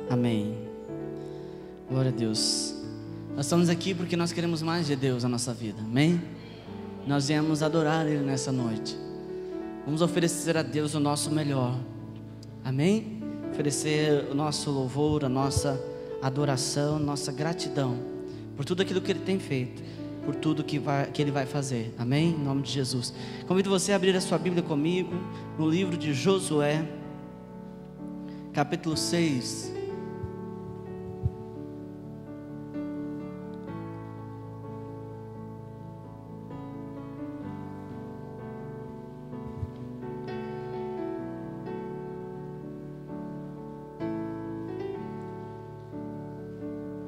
Amém. Glória a Deus. Nós estamos aqui porque nós queremos mais de Deus na nossa vida. Amém? Nós viemos adorar Ele nessa noite. Vamos oferecer a Deus o nosso melhor. Amém? Oferecer o nosso louvor, a nossa adoração, nossa gratidão por tudo aquilo que Ele tem feito, por tudo que Ele vai fazer. Amém? Em nome de Jesus. Convido você a abrir a sua Bíblia comigo no livro de Josué, capítulo 6.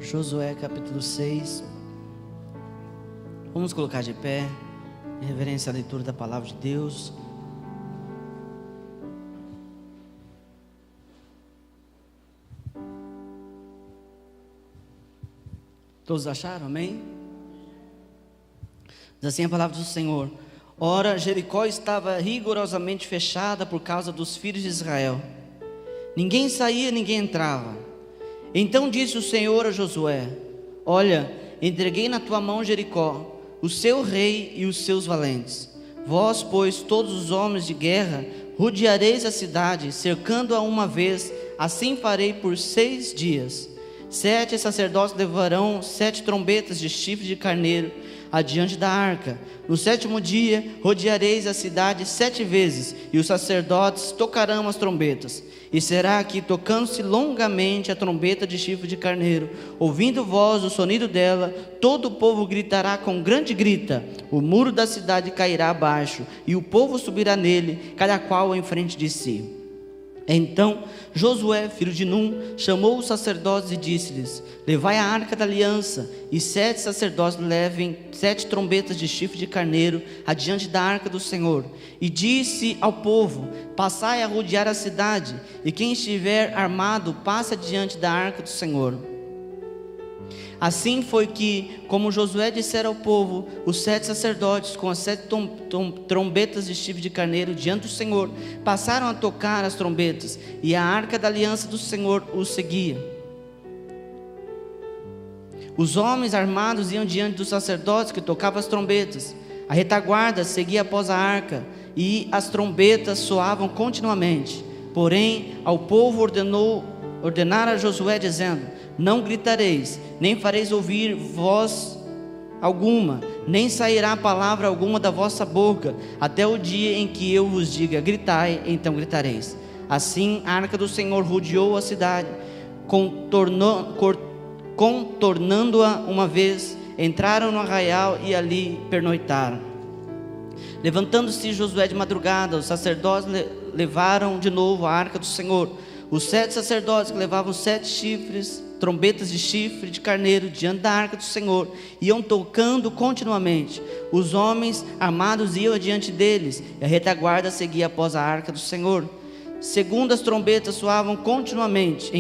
Josué capítulo 6. Vamos colocar de pé, em reverência à leitura da palavra de Deus. Todos acharam? Amém? Diz assim a palavra do Senhor: Ora, Jericó estava rigorosamente fechada por causa dos filhos de Israel. Ninguém saía, ninguém entrava. Então disse o Senhor a Josué: Olha, entreguei na tua mão Jericó, o seu rei e os seus valentes. Vós, pois, todos os homens de guerra, rodeareis a cidade, cercando-a uma vez. Assim farei por 6 dias. 7 sacerdotes levarão 7 trombetas de chifre de carneiro adiante da arca. No 7º dia rodeareis a cidade 7 vezes, e os sacerdotes tocarão as trombetas. E será que, tocando-se longamente a trombeta de chifre de carneiro, ouvindo vós o sonido dela, todo o povo gritará com grande grita. O muro da cidade cairá abaixo, e o povo subirá nele, cada qual em frente de si. Então Josué, filho de Num, chamou os sacerdotes e disse-lhes: Levai a arca da aliança, e 7 sacerdotes levem 7 trombetas de chifre de carneiro adiante da arca do Senhor. E disse ao povo: Passai a rodear a cidade, e quem estiver armado passe adiante da arca do Senhor. Assim foi que, como Josué dissera ao povo, os 7 sacerdotes com as 7 trombetas de chifre de carneiro diante do Senhor passaram a tocar as trombetas, e a arca da aliança do Senhor os seguia. Os homens armados iam diante dos sacerdotes que tocavam as trombetas. A retaguarda seguia após a arca, e as trombetas soavam continuamente. Porém, ao povo ordenara a Josué, dizendo: Não gritareis, nem fareis ouvir voz alguma, nem sairá palavra alguma da vossa boca, até o dia em que eu vos diga: gritai, então gritareis. Assim a arca do Senhor rodeou a cidade, contornando-a uma vez, entraram no arraial e ali pernoitaram. Levantando-se Josué de madrugada, os sacerdotes levaram de novo a arca do Senhor. Os 7 sacerdotes que levavam 7 trombetas de chifre de carneiro diante da arca do Senhor iam tocando continuamente. Os homens armados iam adiante deles, e a retaguarda seguia após a arca do Senhor. Enquanto as trombetas soavam continuamente.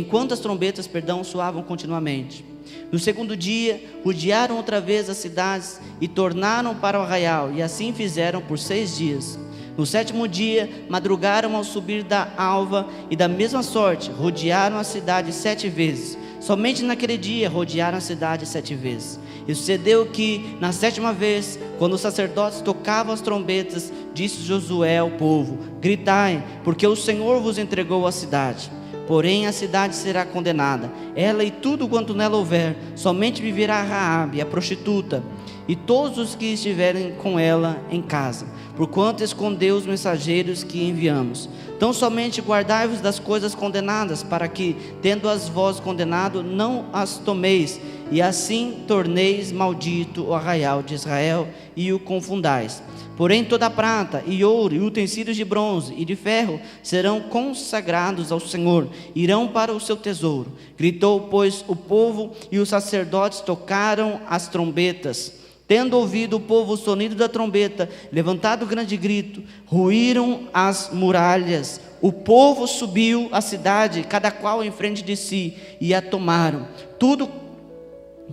No 2º dia, rodearam outra vez as cidades e tornaram para o arraial, e assim fizeram por 6 dias. No 7º dia, madrugaram ao subir da alva, e da mesma sorte, rodearam a cidade 7 vezes. Somente naquele dia, rodearam a cidade 7 vezes. E sucedeu que, na 7ª vez, quando os sacerdotes tocavam as trombetas, disse Josué ao povo: Gritai, porque o Senhor vos entregou a cidade. Porém a cidade será condenada, ela e tudo quanto nela houver. Somente viverá Raabe, a prostituta, e todos os que estiverem com ela em casa, porquanto escondeu os mensageiros que enviamos. Então somente guardai-vos das coisas condenadas, para que, tendo-as vós condenado, não as tomeis, e assim torneis maldito o arraial de Israel, e o confundais. Porém toda a prata e ouro e utensílios de bronze e de ferro serão consagrados ao Senhor, irão para o seu tesouro. Gritou, pois, o povo, e os sacerdotes tocaram as trombetas. Tendo ouvido o povo o sonido da trombeta, levantado grande grito, ruíram as muralhas. O povo subiu à cidade, cada qual em frente de si, e a tomaram. Tudo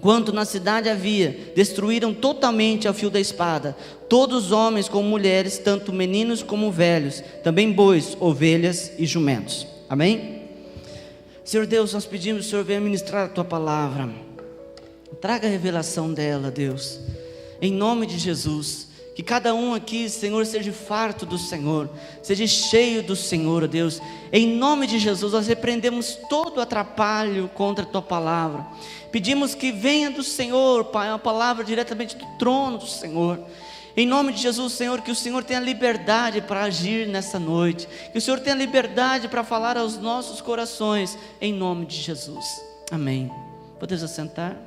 quanto na cidade havia, destruíram totalmente ao fio da espada, todos homens como mulheres, tanto meninos como velhos, também bois, ovelhas e jumentos. Amém? Senhor Deus, nós pedimos que o Senhor venha ministrar a Tua palavra. Traga a revelação dela, Deus, em nome de Jesus. Que cada um aqui, Senhor, seja farto do Senhor, seja cheio do Senhor, Deus. Em nome de Jesus, nós repreendemos todo atrapalho contra a Tua palavra. Pedimos que venha do Senhor, Pai, uma palavra diretamente do trono do Senhor. Em nome de Jesus, Senhor, que o Senhor tenha liberdade para agir nessa noite. Que o Senhor tenha liberdade para falar aos nossos corações, em nome de Jesus. Amém. Podemos assentar?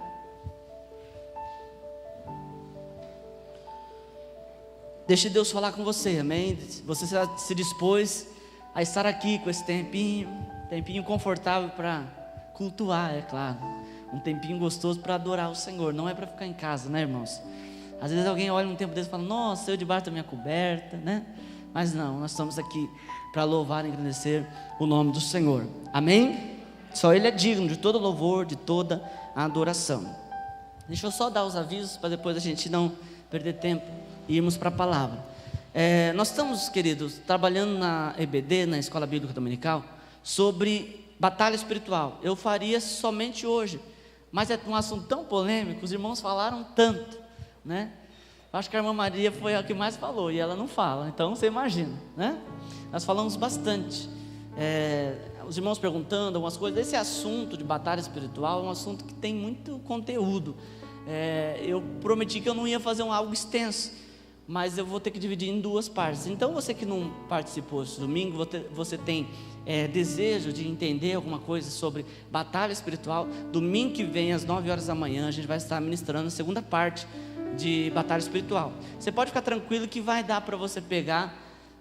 Deixe Deus falar com você, amém? Você se dispôs a estar aqui com esse tempinho confortável para cultuar, é claro. Um tempinho gostoso para adorar o Senhor, não é para ficar em casa, né, irmãos? Às vezes alguém olha um tempo desse e fala, nossa, eu debaixo da minha coberta, né? Mas não, nós estamos aqui para louvar e engrandecer o nome do Senhor, amém? Só Ele é digno de todo louvor, de toda a adoração. Deixa eu só dar os avisos para depois a gente não perder tempo e irmos para a palavra. Nós estamos, queridos, trabalhando na EBD, na Escola Bíblica Dominical, sobre batalha espiritual. Eu faria somente hoje, mas é um assunto tão polêmico, os irmãos falaram tanto, né? Acho que a irmã Maria foi a que mais falou, e ela não fala, então você imagina, né? Nós falamos bastante, os irmãos perguntando algumas coisas. Esse assunto de batalha espiritual é um assunto que tem muito conteúdo. Eu prometi que eu não ia fazer algo extenso, mas eu vou ter que dividir em duas partes. Então você que não participou esse domingo, você tem desejo de entender alguma coisa sobre batalha espiritual, domingo que vem às 9 horas da manhã a gente vai estar ministrando a segunda parte de batalha espiritual. Você pode ficar tranquilo que vai dar para você pegar,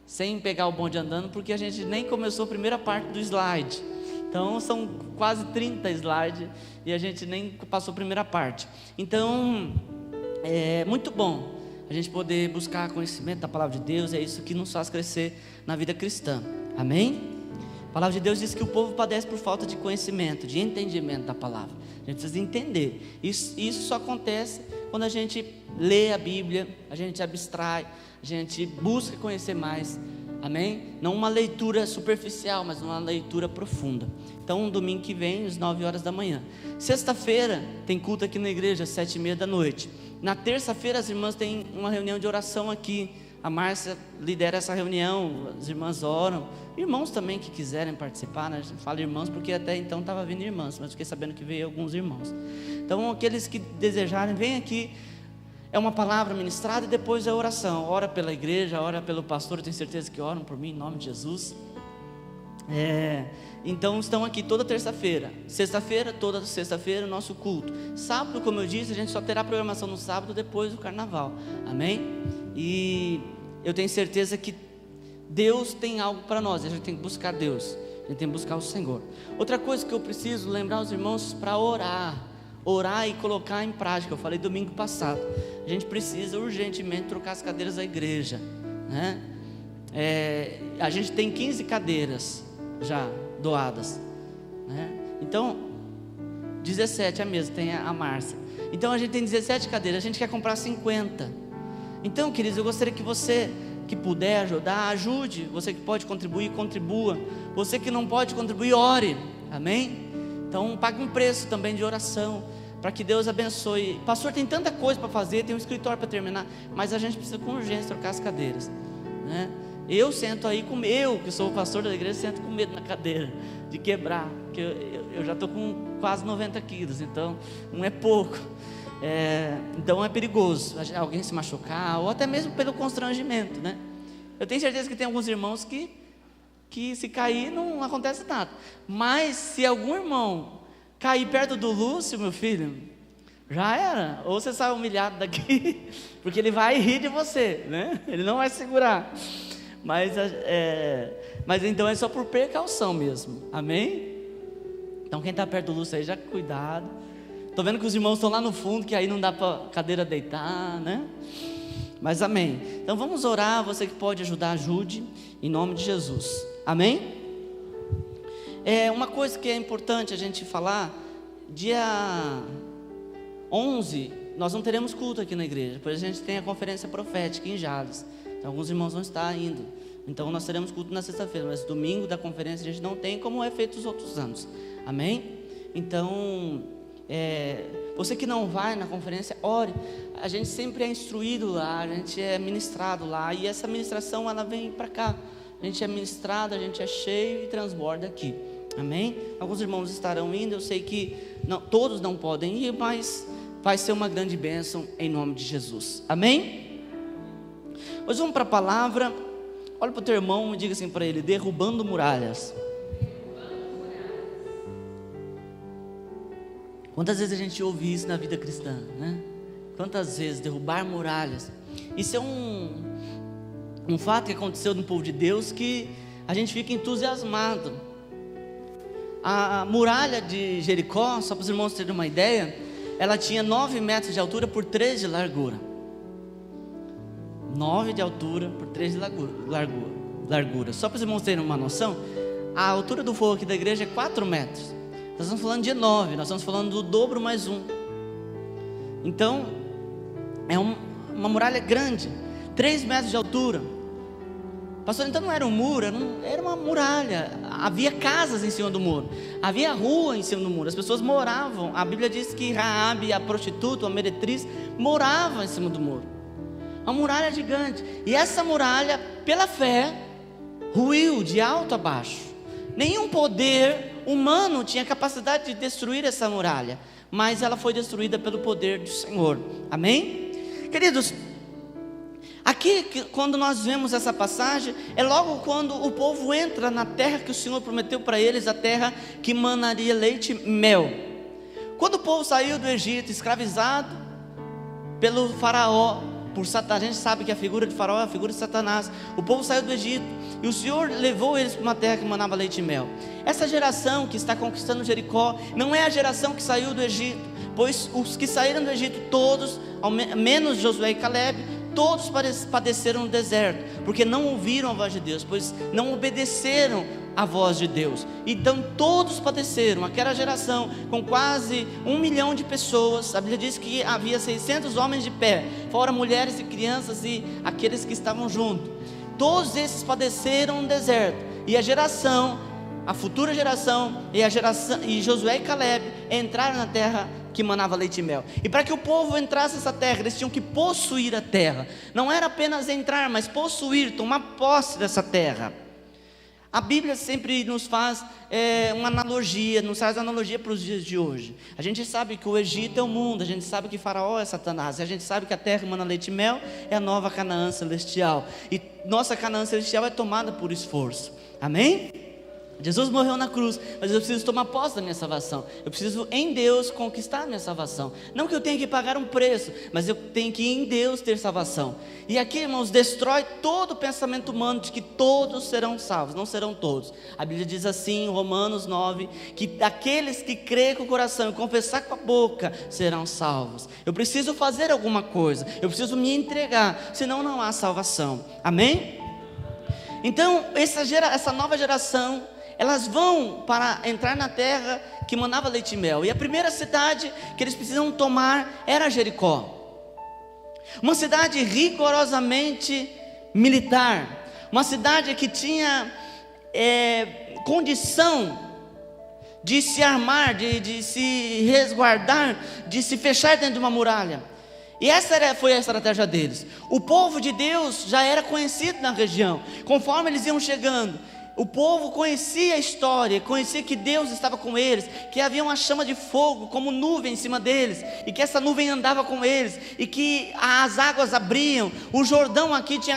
sem pegar o bonde andando, porque a gente nem começou a primeira parte do slide. Então são quase 30 slides e a gente nem passou a primeira parte. Então é muito bom a gente poder buscar conhecimento da palavra de Deus. É isso que nos faz crescer na vida cristã, amém? A palavra de Deus diz que o povo padece por falta de conhecimento, de entendimento da palavra. A gente precisa entender. Isso só acontece quando a gente lê a Bíblia, a gente abstrai, a gente busca conhecer mais, amém? Não uma leitura superficial, mas uma leitura profunda. Então, domingo que vem, às 9 horas da manhã. Sexta-feira tem culto aqui na igreja, às 7h30 da noite. Na terça-feira as irmãs têm uma reunião de oração aqui. A Márcia lidera essa reunião, as irmãs oram. Irmãos também que quiserem participar, né? A gente fala irmãos porque até então estava vindo irmãs, mas fiquei sabendo que veio alguns irmãos. Então aqueles que desejarem, vem aqui. É uma palavra ministrada e depois é oração. Ora pela igreja, ora pelo pastor. Eu tenho certeza que oram por mim, em nome de Jesus. Então estão aqui toda terça-feira. Sexta-feira, toda sexta-feira o nosso culto. Sábado, como eu disse, a gente só terá programação no sábado depois do carnaval, amém? E eu tenho certeza que Deus tem algo para nós. A gente tem que buscar Deus, a gente tem que buscar o Senhor. Outra coisa que eu preciso lembrar os irmãos para orar e colocar em prática. Eu falei domingo passado, a gente precisa urgentemente trocar as cadeiras da igreja, né? A gente tem 15 cadeiras já doadas, né? Então 17 a mesa, tem a Márcia. Então a gente tem 17 cadeiras, a gente quer comprar 50. Então, queridos, eu gostaria que você que puder ajudar, ajude. Você que pode contribuir, contribua. Você que não pode contribuir, ore, amém? Então pague um preço também de oração, para que Deus abençoe. Pastor, tem tanta coisa para fazer, tem um escritório para terminar, mas a gente precisa com urgência trocar as cadeiras, né? Eu sento aí eu que sou o pastor da igreja, sento com medo na cadeira de quebrar, porque eu já estou com quase 90 quilos, então não é pouco. Então é perigoso alguém se machucar, ou até mesmo pelo constrangimento, né? Eu tenho certeza que tem alguns irmãos que se cair não acontece nada, mas se algum irmão cair perto do Lúcio, meu filho, já era. Ou você sai humilhado daqui, porque ele vai rir de você, né? Ele não vai segurar. Mas então é só por precaução mesmo, amém? Então quem está perto do Lúcio aí, já cuidado. Estou vendo que os irmãos estão lá no fundo, que aí não dá para a cadeira deitar, né? Mas amém. Então vamos orar. Você que pode ajudar, ajude, em nome de Jesus, amém? Uma coisa que é importante a gente falar: dia 11 nós não teremos culto aqui na igreja, depois a gente tem a conferência profética em Jales. Então alguns irmãos vão estar indo, então nós teremos culto na sexta-feira, mas domingo da conferência a gente não tem, como é feito os outros anos, Amém? Então, você que não vai na conferência, ore. A gente sempre é instruído lá, a gente é ministrado lá, e essa ministração ela vem para cá. A gente é ministrado, a gente é cheio e transborda aqui. Amém? Alguns irmãos estarão indo, eu sei que todos não podem ir, mas vai ser uma grande bênção em nome de Jesus. Amém? Hoje vamos para a palavra. Olha para o teu irmão e diga assim para ele: derrubando muralhas. Quantas vezes a gente ouve isso na vida cristã, né? Quantas vezes derrubar muralhas. Isso é um fato que aconteceu no povo de Deus, que a gente fica entusiasmado. A muralha de Jericó, só para os irmãos terem uma ideia, ela tinha 9 metros de altura por 3 de largura. 9 de altura por 3 de largura. Só para os irmãos terem uma noção, a altura do fogo aqui da igreja é 4 metros. Nós estamos falando de 9, nós estamos falando do dobro mais 1. Então, é uma muralha grande, 3 metros de altura. Pastor, então não era um muro, era uma muralha. Havia casas em cima do muro, havia rua em cima do muro, as pessoas moravam. A Bíblia diz que Raabe, a prostituta, a meretriz, morava em cima do muro. Uma muralha gigante. E essa muralha, pela fé, ruiu de alto a baixo. Nenhum poder humano tinha capacidade de destruir essa muralha, mas ela foi destruída pelo poder do Senhor. Amém? Queridos, aqui quando nós vemos essa passagem, é logo quando o povo entra na terra que o Senhor prometeu para eles, a terra que manaria leite e mel. Quando o povo saiu do Egito, escravizado pelo faraó, por Satanás, a gente sabe que a figura de faraó é a figura de Satanás. O povo saiu do Egito e o Senhor levou eles para uma terra que manava leite e mel. Essa geração que está conquistando Jericó não é a geração que saiu do Egito, pois os que saíram do Egito todos, menos Josué e Caleb, todos padeceram no deserto, porque não ouviram a voz de Deus, pois não obedeceram a voz de Deus. Então todos padeceram. Aquela geração com quase 1 milhão de pessoas, a Bíblia diz que havia 600 homens de pé, fora mulheres e crianças e aqueles que estavam juntos. Todos esses padeceram no deserto. E a futura geração e Josué e Caleb entraram na terra que manava leite e mel. E para que o povo entrasse nessa terra, eles tinham que possuir a terra. Não era apenas entrar, mas possuir, tomar posse dessa terra. A Bíblia sempre nos faz uma analogia, nos faz analogia para os dias de hoje. A gente sabe que o Egito é o mundo, a gente sabe que Faraó é Satanás, a gente sabe que a terra que mana leite e mel é a nova Canaã celestial. E nossa Canaã celestial é tomada por esforço. Amém? Jesus morreu na cruz, mas eu preciso tomar posse da minha salvação. Eu preciso em Deus conquistar a minha salvação. Não que eu tenha que pagar um preço, mas eu tenho que em Deus ter salvação. E aqui, irmãos, destrói todo o pensamento humano de que todos serão salvos. Não serão todos. A Bíblia diz assim em Romanos 9, que aqueles que creem com o coração e confessar com a boca serão salvos. Eu preciso fazer alguma coisa, eu preciso me entregar, senão não há salvação. Amém? Então essa nova geração, elas vão para entrar na terra que manava leite e mel. E a primeira cidade que eles precisam tomar era Jericó. Uma cidade rigorosamente militar. Uma cidade que tinha condição de se armar, de se resguardar, de se fechar dentro de uma muralha. E essa foi a estratégia deles. O povo de Deus já era conhecido na região. Conforme eles iam chegando, o povo conhecia a história, conhecia que Deus estava com eles, que havia uma chama de fogo como nuvem em cima deles, e que essa nuvem andava com eles, e que as águas abriam. O Jordão aqui tinha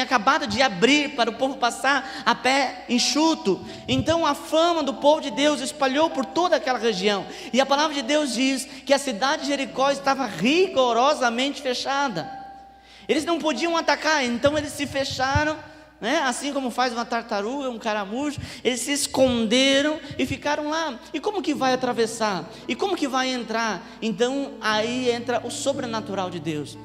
acabado de abrir para o povo passar a pé enxuto. Então a fama do povo de Deus espalhou por toda aquela região, e a palavra de Deus diz que a cidade de Jericó estava rigorosamente fechada. Eles não podiam atacar, então eles se fecharam, assim como faz uma tartaruga, um caramujo. Eles se esconderam e ficaram lá. E como que vai atravessar? E como que vai entrar? Então aí entra o sobrenatural de Deus.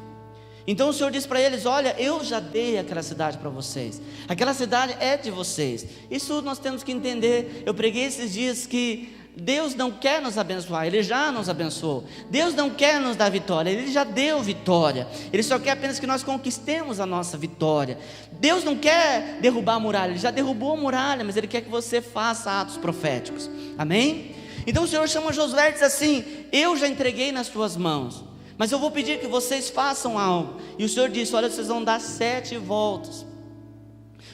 Então o Senhor diz para eles: olha, eu já dei aquela cidade para vocês, aquela cidade é de vocês. Isso nós temos que entender. Eu preguei esses dias que Deus não quer nos abençoar, Ele já nos abençoou. Deus não quer nos dar vitória, Ele já deu vitória. Ele só quer apenas que nós conquistemos a nossa vitória. Deus não quer derrubar a muralha, Ele já derrubou a muralha, mas Ele quer que você faça atos proféticos. Amém? Então o Senhor chama Josué e diz assim: eu já entreguei nas tuas mãos, mas eu vou pedir que vocês façam algo. E o Senhor disse: olha, vocês vão dar 7 voltas.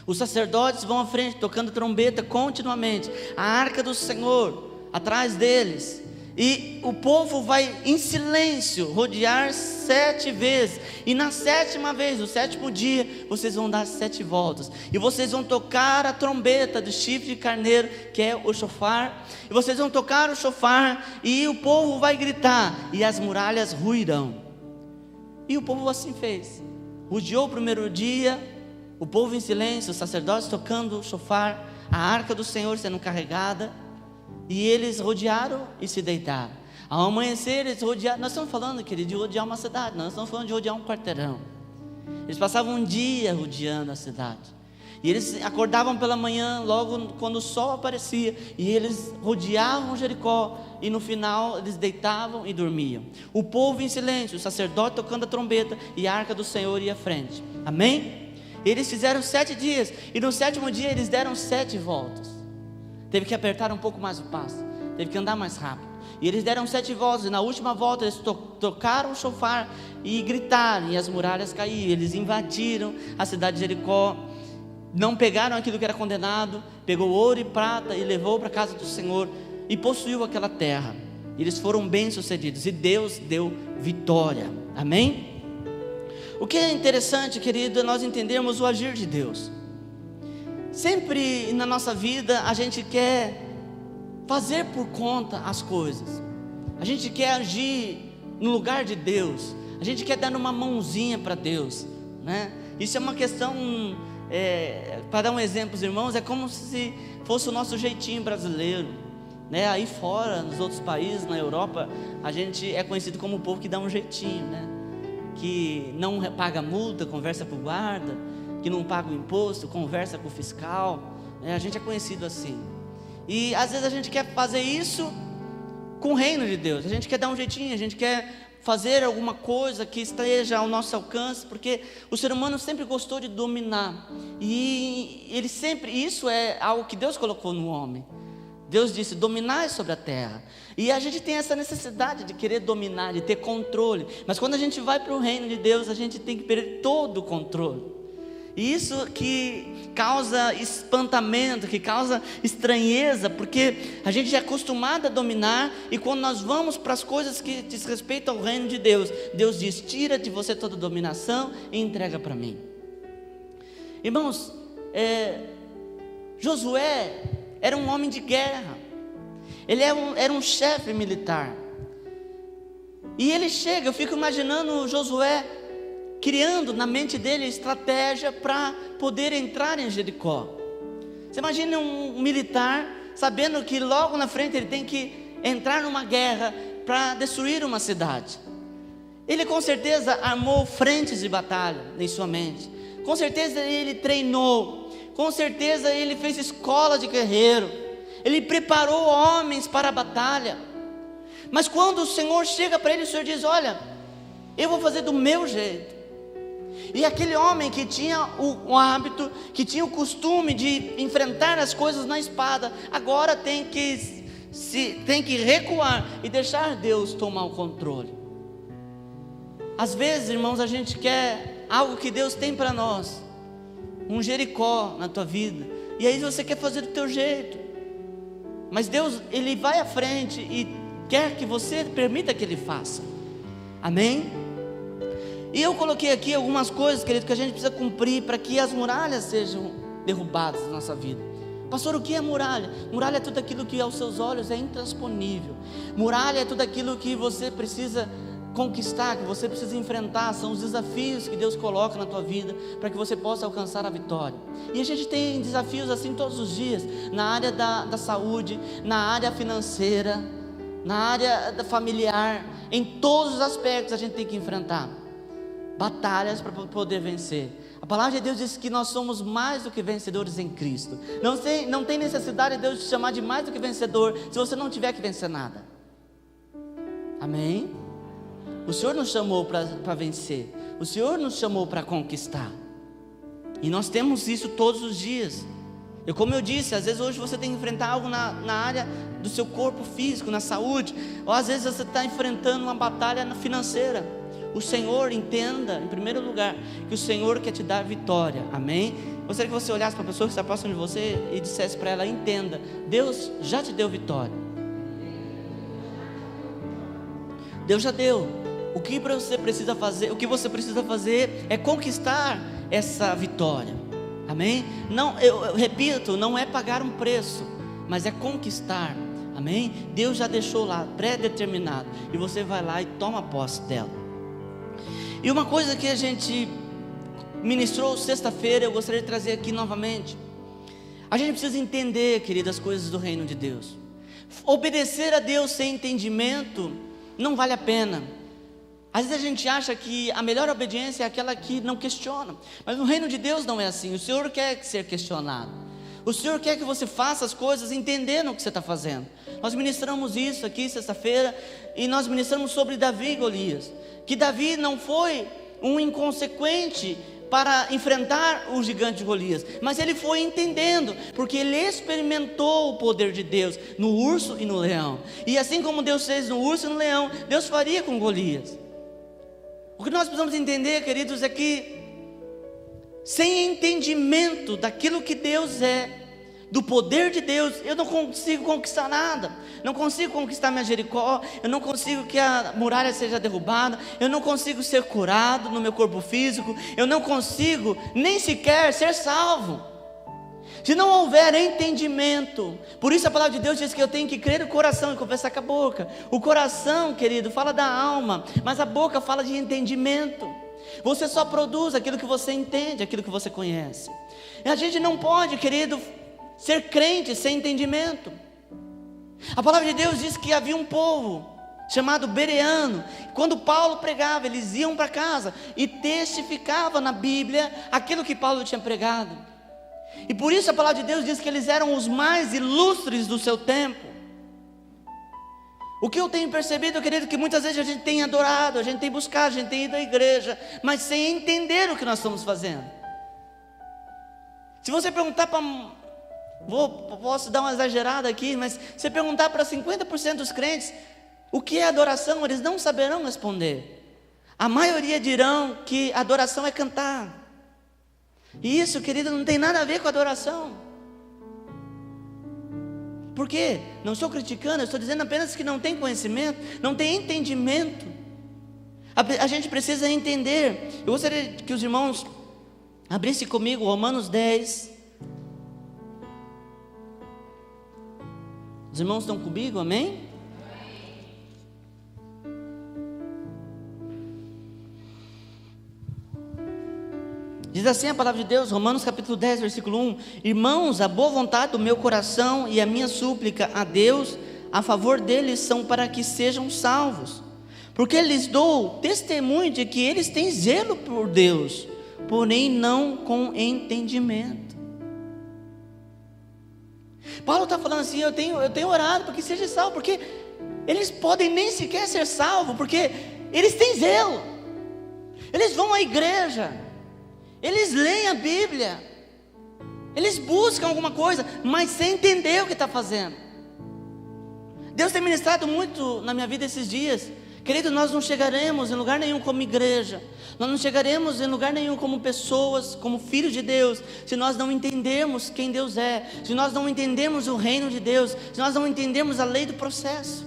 Os sacerdotes vão à frente, tocando trombeta continuamente, a arca do Senhor atrás deles, e o povo vai em silêncio rodear 7 vezes, e na 7ª vez, no 7º dia, vocês vão dar 7 voltas, e vocês vão tocar a trombeta do chifre de carneiro, que é o shofar, e vocês vão tocar o shofar, e o povo vai gritar, e as muralhas ruirão. E o povo assim fez, rodeou o primeiro dia, o povo em silêncio, os sacerdotes tocando o shofar, a arca do Senhor sendo carregada, e eles rodearam e se deitaram. Ao amanhecer eles rodearam. Nós estamos falando, querido, de rodear uma cidade, nós estamos falando de rodear um quarteirão. Eles passavam um dia rodeando a cidade, e eles acordavam pela manhã, logo quando o sol aparecia, e eles rodeavam Jericó, e no final eles deitavam e dormiam. O povo em silêncio, o sacerdote tocando a trombeta, e a arca do Senhor ia à frente. Amém? Eles fizeram 7 dias, e no 7º dia eles deram 7 voltas. Teve que apertar um pouco mais o passo, teve que andar mais rápido, e eles deram 7 voltas, e na última volta eles tocaram o shofar, e gritaram, e as muralhas caíram. Eles invadiram a cidade de Jericó, não pegaram aquilo que era condenado, pegou ouro e prata, e levou para a casa do Senhor, e possuiu aquela terra. Eles foram bem sucedidos, e Deus deu vitória. Amém? O que é interessante, querido, é nós entendermos o agir de Deus. Sempre na nossa vida a gente quer fazer por conta as coisas, a gente quer agir no lugar de Deus, a gente quer dar uma mãozinha para Deus, né? Isso é uma questão, para dar um exemplo, os irmãos, é como se fosse o nosso jeitinho brasileiro, né? Aí fora, nos outros países, na Europa, a gente é conhecido como o povo que dá um jeitinho, né? Que não paga multa, conversa com o guarda, que não paga o imposto, conversa com o fiscal, né? A gente é conhecido assim. E às vezes a gente quer fazer isso com o reino de Deus, a gente quer dar um jeitinho, a gente quer fazer alguma coisa que esteja ao nosso alcance, porque o ser humano sempre gostou de dominar, e ele sempre, isso é algo que Deus colocou no homem. Deus disse: dominai sobre a terra. E a gente tem essa necessidade de querer dominar, de ter controle, mas quando a gente vai para o reino de Deus, a gente tem que perder todo o controle. E isso que causa espantamento, que causa estranheza, porque a gente é acostumado a dominar, e quando nós vamos para as coisas que diz respeito ao reino de Deus, Deus diz: tira de você toda dominação e entrega para mim. Irmãos, Josué era um homem de guerra, ele era um chefe militar, e ele chega, eu fico imaginando Josué criando na mente dele estratégia para poder entrar em Jericó. Você imagina um militar sabendo que logo na frente ele tem que entrar numa guerra para destruir uma cidade. Ele com certeza armou frentes de batalha em sua mente, com certeza ele treinou, com certeza ele fez escola de guerreiro, ele preparou homens para a batalha. Mas quando o Senhor chega para ele, o Senhor diz: olha, eu vou fazer do meu jeito. E aquele homem que tinha o hábito, que tinha o costume de enfrentar as coisas na espada, agora tem que recuar e deixar Deus tomar o controle. Às vezes, irmãos, a gente quer algo que Deus tem para nós, um Jericó na tua vida, e aí você quer fazer do teu jeito, mas Deus, Ele vai à frente e quer que você permita que Ele faça. Amém? E eu coloquei aqui algumas coisas, querido, que a gente precisa cumprir para que as muralhas sejam derrubadas na nossa vida. Pastor, o que é muralha? Muralha é tudo aquilo que aos seus olhos é intransponível. Muralha é tudo aquilo que você precisa conquistar, que você precisa enfrentar. São os desafios que Deus coloca na tua vida para que você possa alcançar a vitória. E a gente tem desafios assim todos os dias, na área da saúde, na área financeira, na área familiar, em todos os aspectos a gente tem que enfrentar batalhas para poder vencer. A palavra de Deus diz que nós somos mais do que vencedores em Cristo. Não tem necessidade de Deus te chamar de mais do que vencedor, se você não tiver que vencer nada. Amém? O Senhor nos chamou para vencer. O Senhor nos chamou para conquistar. E nós temos isso todos os dias. Como eu disse, às vezes hoje você tem que enfrentar algo na área do seu corpo físico, na saúde. Ou às vezes você está enfrentando uma batalha financeira. O Senhor, entenda, em primeiro lugar, que o Senhor quer te dar vitória. Amém? Gostaria que você olhasse para a pessoa que está próxima de você e dissesse para ela: entenda, Deus já te deu vitória. Deus já deu. O que você precisa fazer é conquistar essa vitória. Amém? Não, eu repito, não é pagar um preço, mas é conquistar. Amém? Deus já deixou lá, pré-determinado, e você vai lá e toma posse dela. E uma coisa que a gente ministrou sexta-feira, eu gostaria de trazer aqui novamente. A gente precisa entender, queridas, as coisas do reino de Deus. Obedecer a Deus sem entendimento não vale a pena. Às vezes a gente acha que a melhor obediência é aquela que não questiona, mas no reino de Deus não é assim. O Senhor quer ser questionado. O Senhor quer que você faça as coisas entendendo o que você está fazendo. Nós ministramos isso aqui sexta-feira, e nós ministramos sobre Davi e Golias, que Davi não foi um inconsequente para enfrentar o gigante Golias, mas ele foi entendendo, porque ele experimentou o poder de Deus no urso e no leão. E assim como Deus fez no urso e no leão, Deus faria com Golias. O que nós precisamos entender, queridos, é que sem entendimento daquilo que Deus é, do poder de Deus, eu não consigo conquistar nada. Não consigo conquistar minha Jericó, eu não consigo que a muralha seja derrubada, eu não consigo ser curado no meu corpo físico, eu não consigo nem sequer ser salvo se não houver entendimento. Por isso a palavra de Deus diz que eu tenho que crer no coração e confessar com a boca. O coração, querido, fala da alma, mas a boca fala de entendimento. Você só produz aquilo que você entende, aquilo que você conhece. E a gente não pode, querido, ser crente sem entendimento. A palavra de Deus diz que havia um povo chamado bereano. Quando Paulo pregava, eles iam para casa e testificavam na Bíblia aquilo que Paulo tinha pregado. E por isso a palavra de Deus diz que eles eram os mais ilustres do seu tempo. O que eu tenho percebido, querido, que muitas vezes a gente tem adorado, a gente tem buscado, a gente tem ido à igreja, mas sem entender o que nós estamos fazendo. Se você perguntar para... posso dar uma exagerada aqui, mas se você perguntar para 50% dos crentes o que é adoração, eles não saberão responder. A maioria dirão que adoração é cantar. E isso, querido, não tem nada a ver com adoração. Por quê? Não estou criticando, eu estou dizendo apenas que não tem conhecimento, não tem entendimento. A gente precisa entender. Eu gostaria que os irmãos abrissem comigo Romanos 10. Os irmãos estão comigo, amém? Diz assim a palavra de Deus, Romanos capítulo 10, versículo 1: Irmãos, a boa vontade do meu coração e a minha súplica a Deus a favor deles são para que sejam salvos, porque lhes dou testemunho de que eles têm zelo por Deus, porém não com entendimento. Paulo está falando assim: eu tenho orado para que seja salvo, porque eles podem nem sequer ser salvos, porque eles têm zelo, eles vão à igreja, eles leem a Bíblia, eles buscam alguma coisa, mas sem entender o que está fazendo. Deus tem ministrado muito na minha vida esses dias. Querido, nós não chegaremos em lugar nenhum como igreja, nós não chegaremos em lugar nenhum como pessoas, como filhos de Deus, se nós não entendermos quem Deus é, se nós não entendermos o reino de Deus, se nós não entendermos a lei do processo.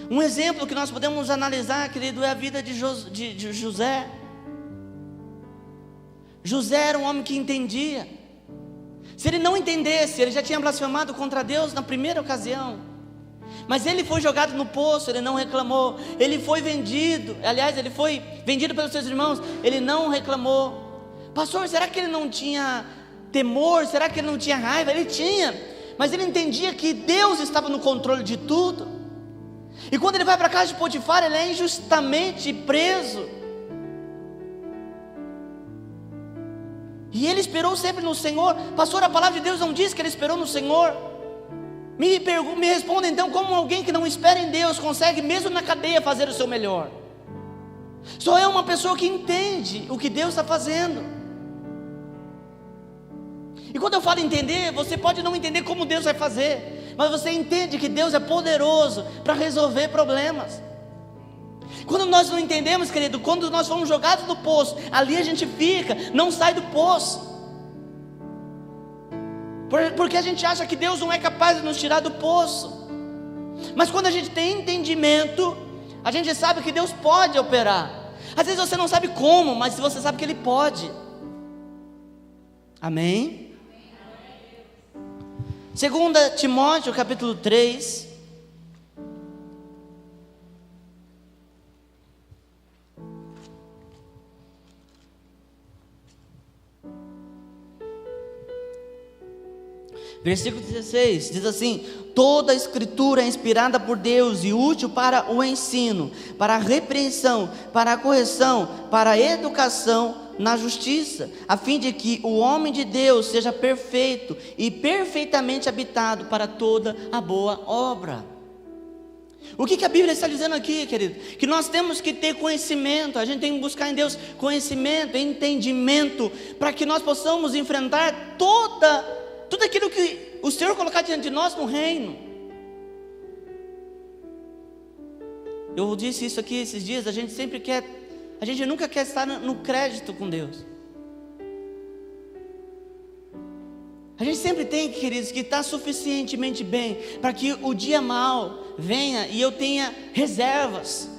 Um exemplo que nós podemos analisar, querido, é a vida de José. José era um homem que entendia. Se ele não entendesse, ele já tinha blasfemado contra Deus na primeira ocasião. Mas ele foi jogado no poço, ele não reclamou. Ele foi vendido, aliás, ele foi vendido pelos seus irmãos, ele não reclamou. Pastor, será que ele não tinha temor? Será que ele não tinha raiva? Ele tinha, mas ele entendia que Deus estava no controle de tudo. E quando ele vai para a casa de Potifar, ele é injustamente preso. E ele esperou sempre no Senhor. Pastor, a palavra de Deus não diz que ele esperou no Senhor. Me responda então, como alguém que não espera em Deus consegue mesmo na cadeia fazer o seu melhor? Só é uma pessoa que entende o que Deus está fazendo. E quando eu falo entender, você pode não entender como Deus vai fazer, mas você entende que Deus é poderoso para resolver problemas. Quando nós não entendemos, querido, quando nós fomos jogados no poço, ali a gente fica, não sai do poço, porque a gente acha que Deus não é capaz de nos tirar do poço. Mas quando a gente tem entendimento, a gente sabe que Deus pode operar. Às vezes você não sabe como, mas você sabe que Ele pode. Amém? 2 Timóteo capítulo 3, versículo 16, diz assim: toda a escritura é inspirada por Deus e útil para o ensino, para a repreensão, para a correção, para a educação na justiça, a fim de que o homem de Deus seja perfeito e perfeitamente habitado para toda a boa obra. O que a Bíblia está dizendo aqui, querido? Que nós temos que ter conhecimento, a gente tem que buscar em Deus conhecimento, entendimento, para que nós possamos enfrentar tudo aquilo que o Senhor colocar diante de nós no reino. Eu disse isso aqui esses dias, a gente nunca quer estar no crédito com Deus. A gente sempre tem, queridos, que estar suficientemente bem para que o dia mau venha e eu tenha reservas.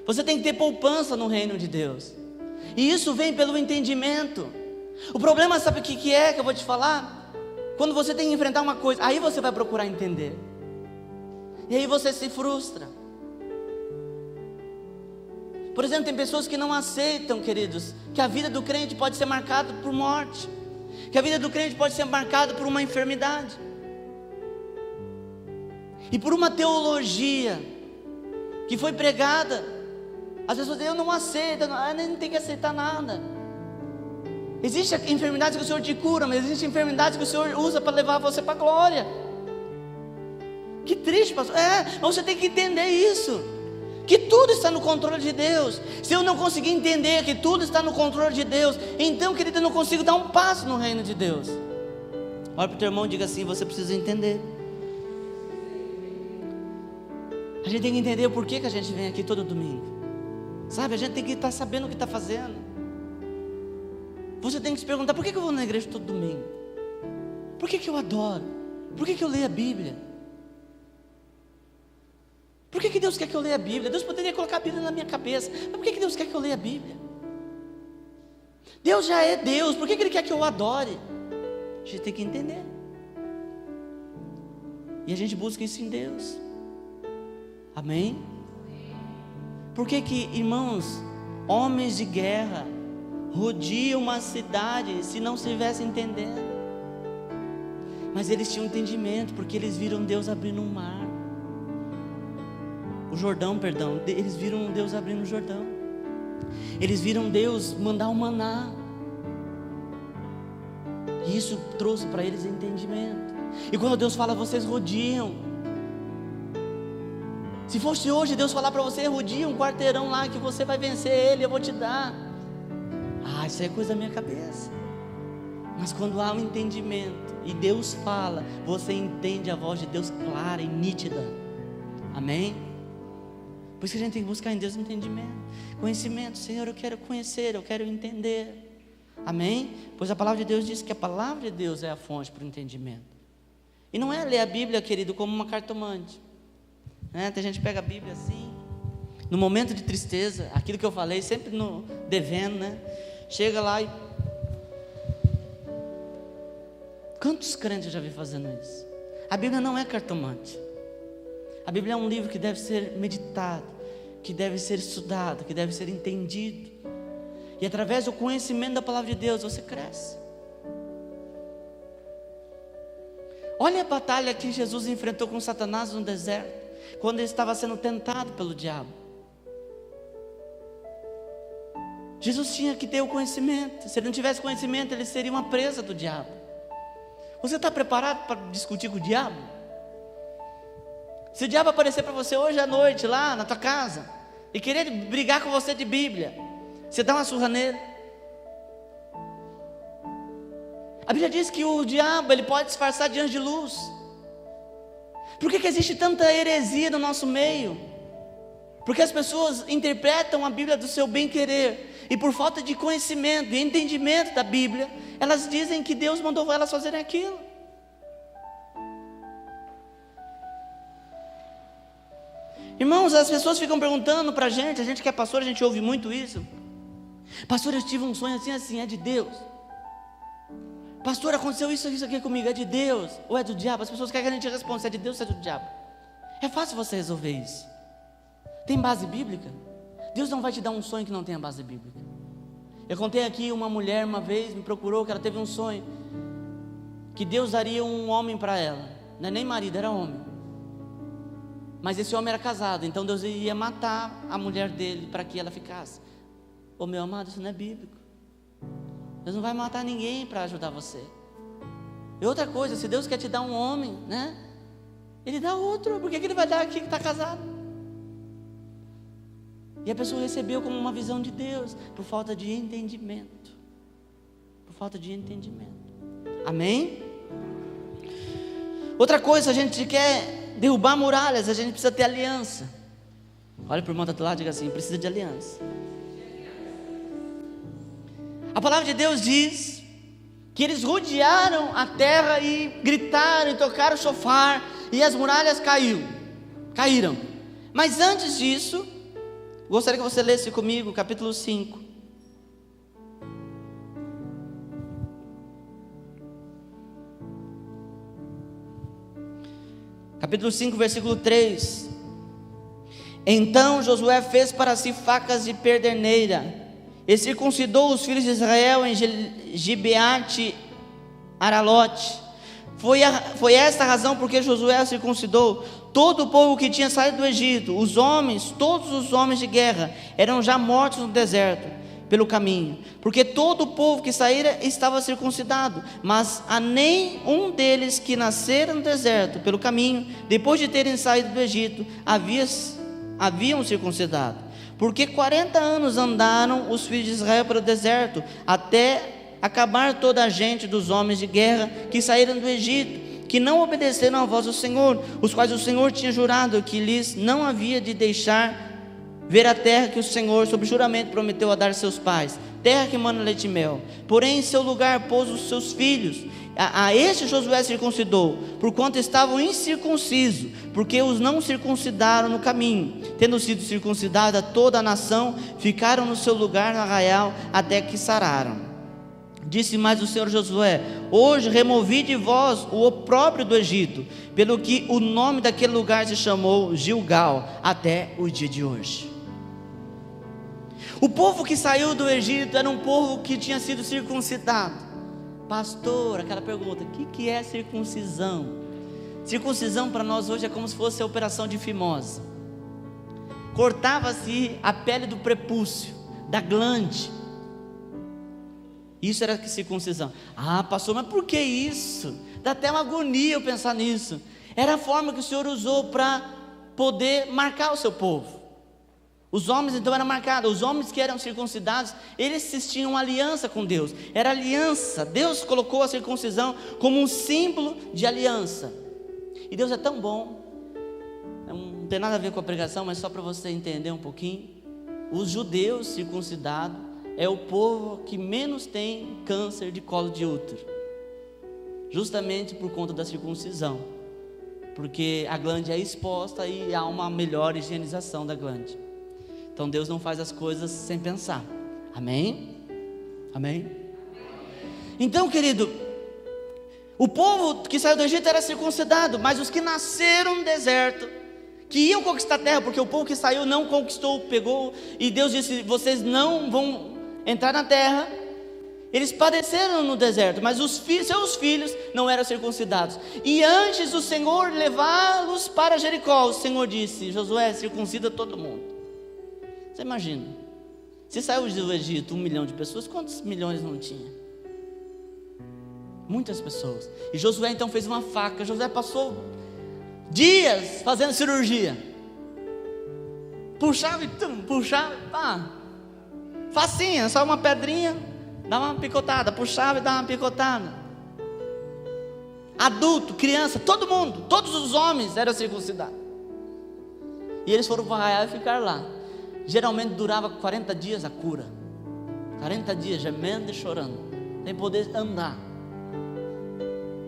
Você tem que ter poupança no reino de Deus, e isso vem pelo entendimento. O problema, sabe o que é que eu vou te falar? Quando você tem que enfrentar uma coisa, aí você vai procurar entender, e aí você se frustra. Por exemplo, tem pessoas que não aceitam, queridos, que a vida do crente pode ser marcada por morte, que a vida do crente pode ser marcada por uma enfermidade, e por uma teologia que foi pregada. As pessoas dizem: eu não aceito, nem tem que aceitar nada. Existem enfermidades que o Senhor te cura, mas existem enfermidades que o Senhor usa para levar você para a glória. Que triste, pastor. Mas você tem que entender isso, que tudo está no controle de Deus. Se eu não conseguir entender que tudo está no controle de Deus, então, querido, eu não consigo dar um passo no reino de Deus. Olha para o teu irmão e diga assim: você precisa entender. A gente tem que entender o porquê que a gente vem aqui todo domingo, sabe? A gente tem que estar sabendo o que está fazendo. Você tem que se perguntar: por que eu vou na igreja todo domingo? Por que eu adoro? Por que eu leio a Bíblia? Por que Deus quer que eu leia a Bíblia? Deus poderia colocar a Bíblia na minha cabeça, mas por que Deus quer que eu leia a Bíblia? Deus já é Deus, por que Ele quer que eu adore? A gente tem que entender, e a gente busca isso em Deus. Amém? Por que, irmãos, homens de guerra rodiam uma cidade se não estivessem entendendo? Mas eles tinham entendimento, porque eles viram Deus abrindo um mar, o Jordão, perdão. Eles viram Deus abrindo o Jordão, eles viram Deus mandar um maná, e isso trouxe para eles entendimento. E quando Deus fala: vocês rodiam, se fosse hoje Deus falar para você: rodia um quarteirão lá que você vai vencer ele, eu vou te dar. Isso é coisa da minha cabeça. Mas quando há um entendimento e Deus fala, você entende a voz de Deus clara e nítida. Amém? Por isso que a gente tem que buscar em Deus entendimento, conhecimento. Senhor, eu quero conhecer, eu quero entender. Amém? Pois a palavra de Deus diz que a palavra de Deus é a fonte para o entendimento. E não é ler a Bíblia, querido, como uma cartomante, né? Tem gente que pega a Bíblia assim, no momento de tristeza, aquilo que eu falei, sempre no devendo, né? Chega lá e... Quantos crentes eu já vi fazendo isso? A Bíblia não é cartomante. A Bíblia é um livro que deve ser meditado, que deve ser estudado, que deve ser entendido. E através do conhecimento da palavra de Deus, você cresce. Olha a batalha que Jesus enfrentou com Satanás no deserto, quando ele estava sendo tentado pelo diabo. Jesus tinha que ter o conhecimento. Se ele não tivesse conhecimento, ele seria uma presa do diabo. Você está preparado para discutir com o diabo? Se o diabo aparecer para você hoje à noite, lá na tua casa, e querer brigar com você de Bíblia, você dá uma surra nele? A Bíblia diz que o diabo, ele pode disfarçar de anjo de luz. Por que existe tanta heresia no nosso meio? Porque as pessoas interpretam a Bíblia do seu bem-querer, e por falta de conhecimento e entendimento da Bíblia, elas dizem que Deus mandou elas fazerem aquilo. Irmãos, as pessoas ficam perguntando para a gente que é pastor, a gente ouve muito isso. Pastor, eu tive um sonho assim, é de Deus. Pastor, aconteceu isso aqui comigo, é de Deus ou é do diabo? As pessoas querem que a gente responda se é de Deus ou se é do diabo. É fácil você resolver isso. Tem base bíblica? Deus não vai te dar um sonho que não tenha base bíblica. Eu contei aqui, uma mulher uma vez me procurou, que ela teve um sonho, que Deus daria um homem para ela. Não é nem marido, era homem. Mas esse homem era casado, então Deus ia matar a mulher dele para que ela ficasse. Ô meu amado, isso não é bíblico. Deus não vai matar ninguém para ajudar você. E outra coisa, se Deus quer te dar um homem, né? Ele dá outro, por que Ele vai dar aqui que está casado? E a pessoa recebeu como uma visão de Deus, por falta de entendimento. Por falta de entendimento. Amém? Outra coisa, a gente quer derrubar muralhas, a gente precisa ter aliança. Olha para o irmão do lado e diga assim: precisa de aliança. A palavra de Deus diz que eles rodearam a terra e gritaram e tocaram o chofar, e as muralhas caíram. Mas antes disso, gostaria que você lesse comigo capítulo 5. Capítulo 5, versículo 3. Então Josué fez para si facas de perderneira, e circuncidou os filhos de Israel em Gibeate Aralote. Foi esta a razão porque Josué circuncidou todo o povo que tinha saído do Egito. Os homens, todos os homens de guerra, eram já mortos no deserto, pelo caminho, porque todo o povo que saíra estava circuncidado, mas a nenhum deles que nascera no deserto, pelo caminho, depois de terem saído do Egito, haviam circuncidado. Porque 40 anos andaram os filhos de Israel pelo deserto, até acabar toda a gente dos homens de guerra que saíram do Egito, que não obedeceram à voz do Senhor, os quais o Senhor tinha jurado que lhes não havia de deixar ver a terra que o Senhor, sob juramento, prometeu a dar a seus pais, terra que mana leite e mel. Porém, em seu lugar pôs os seus filhos. A este Josué circuncidou, porquanto estavam incircuncisos, porque os não circuncidaram no caminho. Tendo sido circuncidada toda a nação, ficaram no seu lugar no arraial, até que sararam. Disse mais o Senhor Josué: hoje removi de vós o opróbrio do Egito, pelo que o nome daquele lugar se chamou Gilgal, até o dia de hoje. O povo que saiu do Egito era um povo que tinha sido circuncidado. Pastor, aquela pergunta: o que é circuncisão? Circuncisão para nós hoje é como se fosse a operação de fimose. Cortava-se a pele do prepúcio, da glande. Isso era circuncisão. Ah, pastor, mas por que isso? Dá até uma agonia eu pensar nisso. Era a forma que o Senhor usou para poder marcar o seu povo. Os homens então eram marcados. Os homens que eram circuncidados, eles tinham uma aliança com Deus. Era aliança. Deus colocou a circuncisão como um símbolo de aliança. E Deus é tão bom. Não tem nada a ver com a pregação, mas só para você entender um pouquinho. Os judeus circuncidados é o povo que menos tem câncer de colo de útero, justamente por conta da circuncisão, porque a glande é exposta e há uma melhor higienização da glande. Então Deus não faz as coisas sem pensar. Amém? Amém? Então, querido, o povo que saiu do Egito era circuncidado, mas os que nasceram no deserto, que iam conquistar a terra, porque o povo que saiu não conquistou, pegou, e Deus disse: vocês não vão entrar na terra. Eles padeceram no deserto, mas seus filhos não eram circuncidados. E antes do Senhor levá-los para Jericó, o Senhor disse: Josué, circuncida todo mundo. Você imagina, Se saiu do Egito 1 milhão de pessoas, quantos milhões não tinha? Muitas pessoas. E Josué então fez uma faca. Josué passou dias fazendo cirurgia. Puxava e puxava, pá. Facinha, só uma pedrinha, dava uma picotada. Puxava e dava uma picotada. Adulto, criança, todo mundo, todos os homens eram circuncidados. E eles foram para Arraial e ficar lá. Geralmente durava 40 dias a cura. 40 dias gemendo e chorando, sem poder andar.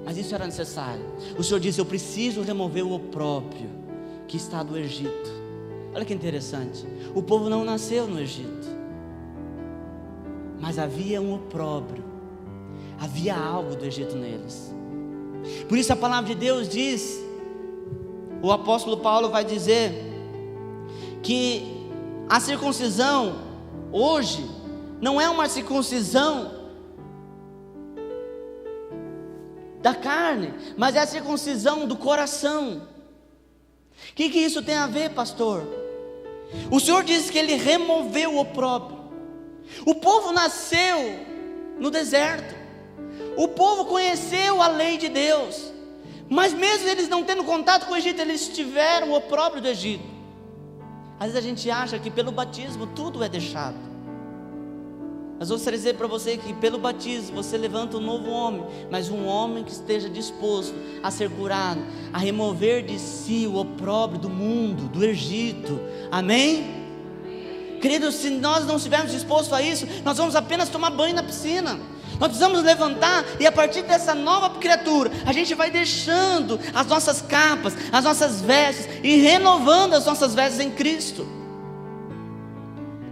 Mas isso era necessário. O Senhor disse: eu preciso remover o opróbrio que está do Egito. Olha que interessante. O povo não nasceu no Egito, mas havia um opróbrio. Havia algo do Egito neles. Por isso a palavra de Deus diz, o apóstolo Paulo vai dizer, que a circuncisão hoje não é uma circuncisão da carne, mas é a circuncisão do coração. O que isso tem a ver, pastor? O Senhor disse que Ele removeu o opróbrio. O povo nasceu no deserto, o povo conheceu a lei de Deus, mas mesmo eles não tendo contato com o Egito, eles tiveram o opróbrio do Egito. Às vezes a gente acha que pelo batismo tudo é deixado. Mas eu gostaria de dizer para você que pelo batismo você levanta um novo homem, mas um homem que esteja disposto a ser curado, a remover de si o opróbrio do mundo, do Egito. Amém? Queridos, se nós não estivermos dispostos a isso, nós vamos apenas tomar banho na piscina. Nós precisamos levantar, e a partir dessa nova criatura, a gente vai deixando as nossas capas, as nossas vestes, e renovando as nossas vestes em Cristo.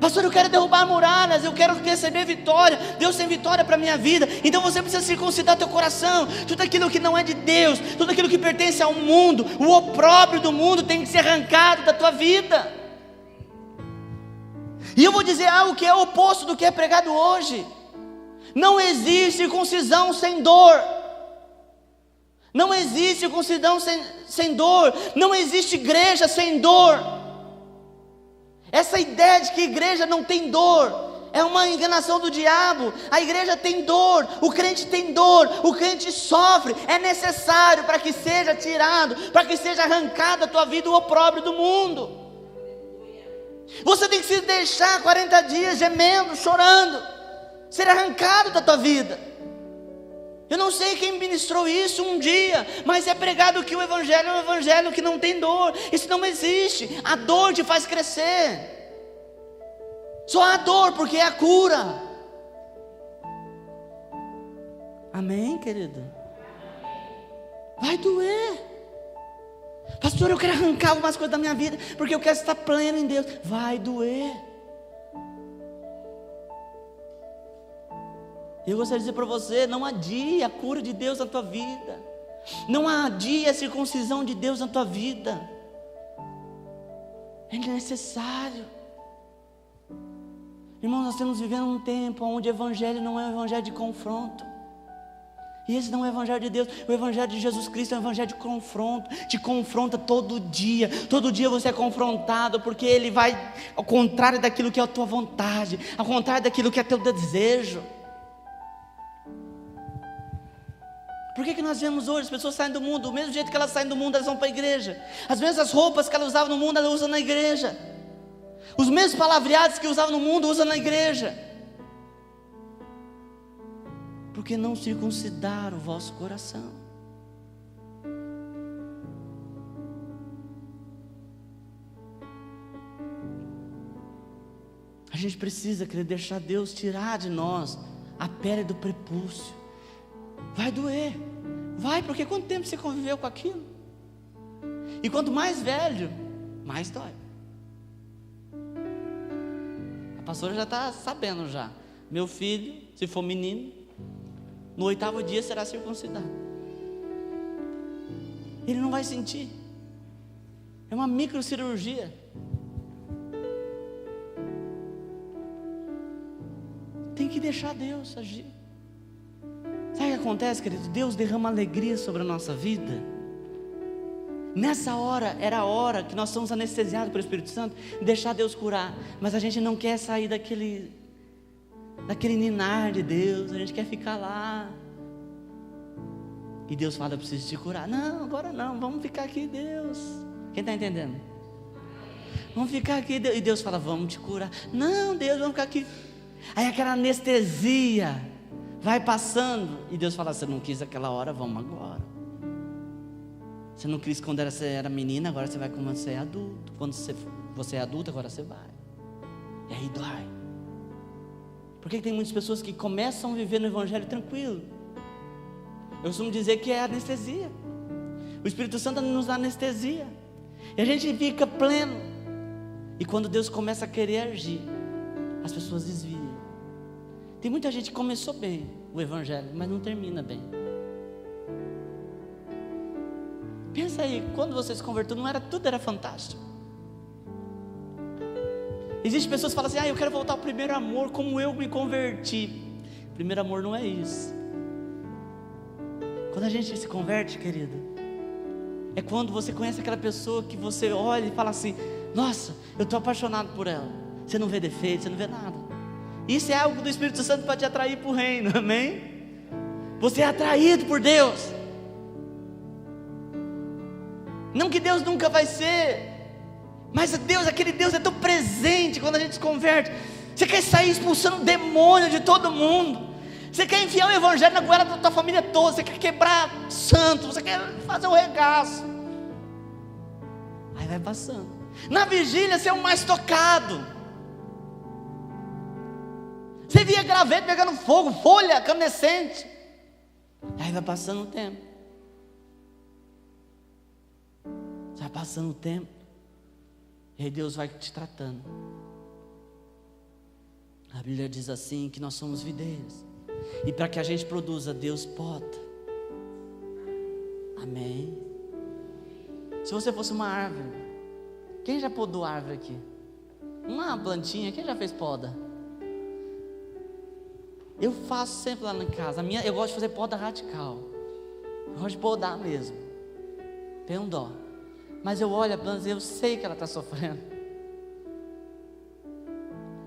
Pastor, eu quero derrubar muralhas, eu quero receber vitória. Deus tem vitória para a minha vida. Então você precisa circuncidar teu coração. Tudo aquilo que não é de Deus, tudo aquilo que pertence ao mundo, o opróbrio do mundo tem que ser arrancado da tua vida. E eu vou dizer algo que é o oposto do que é pregado hoje. Não existe circuncisão sem dor. Não existe circuncisão sem dor. Não existe igreja sem dor. Essa ideia de que a igreja não tem dor é uma enganação do diabo. A igreja tem dor, o crente tem dor, o crente sofre. É necessário para que seja tirado, para que seja arrancado da tua vida o opróbrio do mundo. Você tem que se deixar 40 dias gemendo, chorando, ser arrancado da tua vida. Eu não sei quem ministrou isso um dia, mas é pregado que o evangelho é um evangelho que não tem dor. Isso não existe. A dor te faz crescer. Só há dor porque é a cura. Amém, querido? Vai doer. Pastor, eu quero arrancar algumas coisas da minha vida, porque eu quero estar pleno em Deus. Vai doer. Eu gostaria de dizer para você: não adie a cura de Deus na tua vida. Não adie a circuncisão de Deus na tua vida. É necessário. Irmãos, nós estamos vivendo um tempo onde o evangelho não é um evangelho de confronto. E esse não é o evangelho de Deus. O evangelho de Jesus Cristo é um evangelho de confronto. Te confronta todo dia. Todo dia você é confrontado, porque ele vai ao contrário daquilo que é a tua vontade, ao contrário daquilo que é teu desejo. Por que nós vemos hoje as pessoas saem do mundo? Do mesmo jeito que elas saem do mundo, elas vão para a igreja. As mesmas roupas que elas usavam no mundo, elas usam na igreja. Os mesmos palavreados que usavam no mundo, usam na igreja. Porque não circuncidar o vosso coração. A gente precisa querer deixar Deus tirar de nós a pele do prepúcio. Vai doer, vai, porque quanto tempo você conviveu com aquilo? E quanto mais velho, mais dói. A pastora já está sabendo já. Meu filho, se for menino, no 8º dia será circuncidado. Ele não vai sentir. É uma microcirurgia. Tem que deixar Deus agir. Sabe o que acontece, querido? Deus derrama alegria sobre a nossa vida. Nessa hora, era a hora que nós somos anestesiados pelo Espírito Santo, deixar Deus curar, mas a gente não quer sair daquele ninar de Deus, a gente quer ficar lá. E Deus fala: eu preciso te curar. Não, agora não, vamos ficar aqui, Deus. Quem está entendendo? Vamos ficar aqui, Deus. E Deus fala: vamos te curar. Não, Deus, vamos ficar aqui. Aí aquela anestesia vai passando, e Deus fala: você não quis aquela hora, vamos agora. Você não quis quando você era menina, agora você vai quando você é adulto. Quando você é adulto, agora você vai. E aí dói. Por que tem muitas pessoas que começam a viver no Evangelho tranquilo? Eu costumo dizer que é anestesia. O Espírito Santo nos dá anestesia, e a gente fica pleno. E quando Deus começa a querer agir, as pessoas desviam. Tem muita gente que começou bem o Evangelho, mas não termina bem. Pensa aí, quando você se converteu, tudo era fantástico. Existem pessoas que falam assim: eu quero voltar ao primeiro amor, como eu me converti. Primeiro amor não é isso. Quando a gente se converte, querido, é quando você conhece aquela pessoa que você olha e fala assim: nossa, eu estou apaixonado por ela. Você não vê defeito, você não vê nada. Isso é algo do Espírito Santo para te atrair para o reino, amém? Você é atraído por Deus. Não que Deus nunca vai ser, mas Deus, aquele Deus é tão presente quando a gente se converte. Você quer sair expulsando demônio de todo mundo, você quer enfiar o Evangelho na goela da tua família toda, você quer quebrar santo, você quer fazer um regaço. Aí vai passando. Na vigília você é o mais tocado. Você via graveto pegando fogo, folha candescente. Aí vai passando o tempo. Vai passando o tempo, e aí Deus vai te tratando. A Bíblia diz assim, que nós somos videiros, e para que a gente produza, Deus poda. Amém? Se você fosse uma árvore, quem já podou árvore aqui? Uma plantinha, quem já fez poda? Eu faço sempre lá em casa. Eu gosto de fazer poda radical. Eu gosto de podar mesmo. Tem um dó. Mas eu olho a planta e eu sei que ela está sofrendo.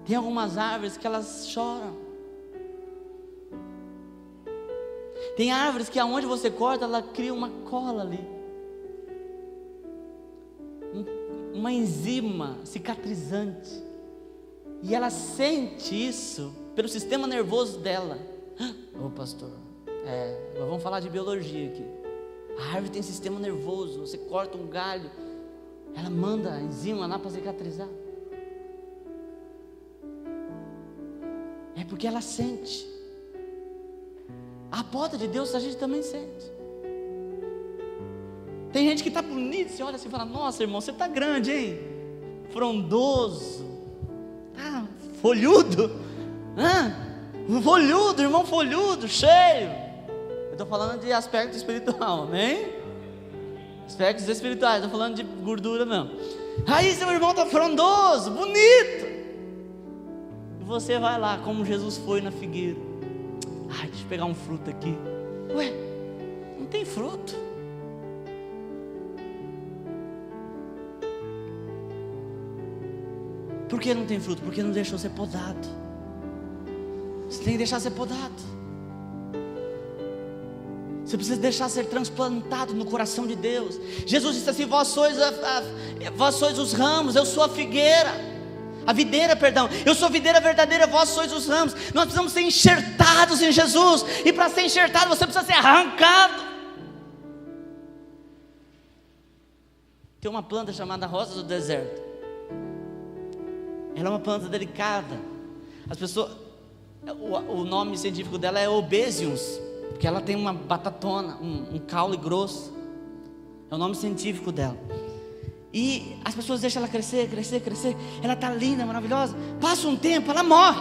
Tem algumas árvores que elas choram. Tem árvores que aonde você corta, ela cria uma cola ali. Uma enzima cicatrizante. E ela sente isso pelo sistema nervoso dela. Ô pastor, vamos falar de biologia aqui. A árvore tem sistema nervoso. Você corta um galho, ela manda a enzima lá para cicatrizar. É porque ela sente. A poda de Deus a gente também sente. Tem gente que está bonito, você olha assim e fala: nossa irmão, você está grande, hein? Frondoso, tá folhudo, folhudo, irmão folhudo, cheio. Estou falando de aspecto espiritual, amém? Aspectos espirituais, estou falando de gordura não. Aí seu irmão está frondoso, bonito, e você vai lá como Jesus foi na figueira. Deixa eu pegar um fruto aqui. Ué, não tem fruto. Por que não tem fruto? Porque não deixou ser podado. Você tem que deixar ser podado. Você precisa deixar ser transplantado no coração de Deus. Jesus disse assim: vós sois os ramos, eu sou a figueira. A videira, perdão. Eu sou a videira verdadeira, vós sois os ramos. Nós precisamos ser enxertados em Jesus. E para ser enxertado, você precisa ser arrancado. Tem uma planta chamada rosa do deserto. Ela é uma planta delicada. As pessoas, o nome científico dela é Obesius, porque ela tem uma batatona, um caule grosso. É o nome científico dela. E as pessoas deixam ela crescer. Ela está linda, maravilhosa. Passa um tempo, ela morre.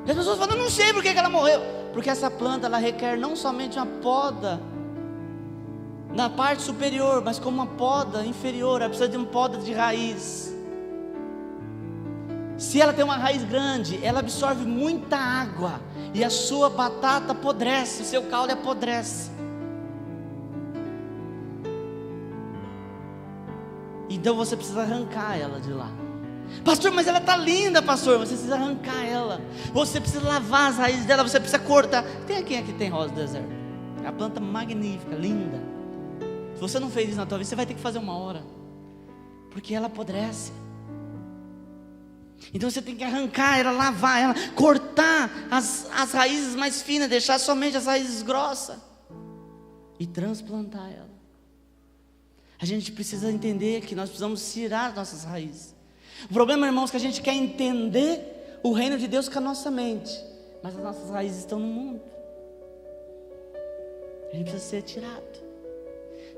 E as pessoas falam: eu não sei por que ela morreu. Porque essa planta, ela requer não somente uma poda na parte superior, mas como uma poda inferior. Ela precisa de uma poda de raiz. Se ela tem uma raiz grande, ela absorve muita água, e a sua batata apodrece, o seu caule apodrece. Então você precisa arrancar ela de lá. Pastor, mas ela está linda, pastor. Você precisa arrancar ela. Você precisa lavar as raízes dela. Você precisa cortar. Tem quem aqui tem rosa do deserto? É a planta magnífica, linda. Se você não fez isso na tua vida, você vai ter que fazer uma hora, porque ela apodrece. Então você tem que arrancar ela, lavar ela, cortar as raízes mais finas, deixar somente as raízes grossas e transplantar ela. A gente precisa entender que nós precisamos tirar nossas raízes. O problema, irmãos, é que a gente quer entender o reino de Deus com a nossa mente, mas as nossas raízes estão no mundo. A gente precisa ser tirado,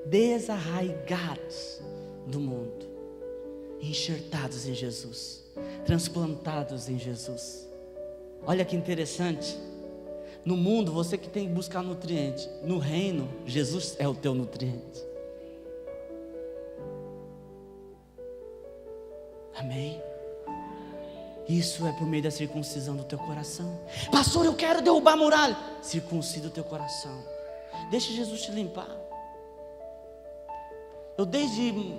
desarraigados do mundo, enxertados em Jesus, transplantados em Jesus. Olha que interessante. No mundo você que tem que buscar nutriente, no reino Jesus é o teu nutriente. Amém? Isso é por meio da circuncisão do teu coração. Pastor, eu quero derrubar a muralha. Circuncida o teu coração, deixa Jesus te limpar.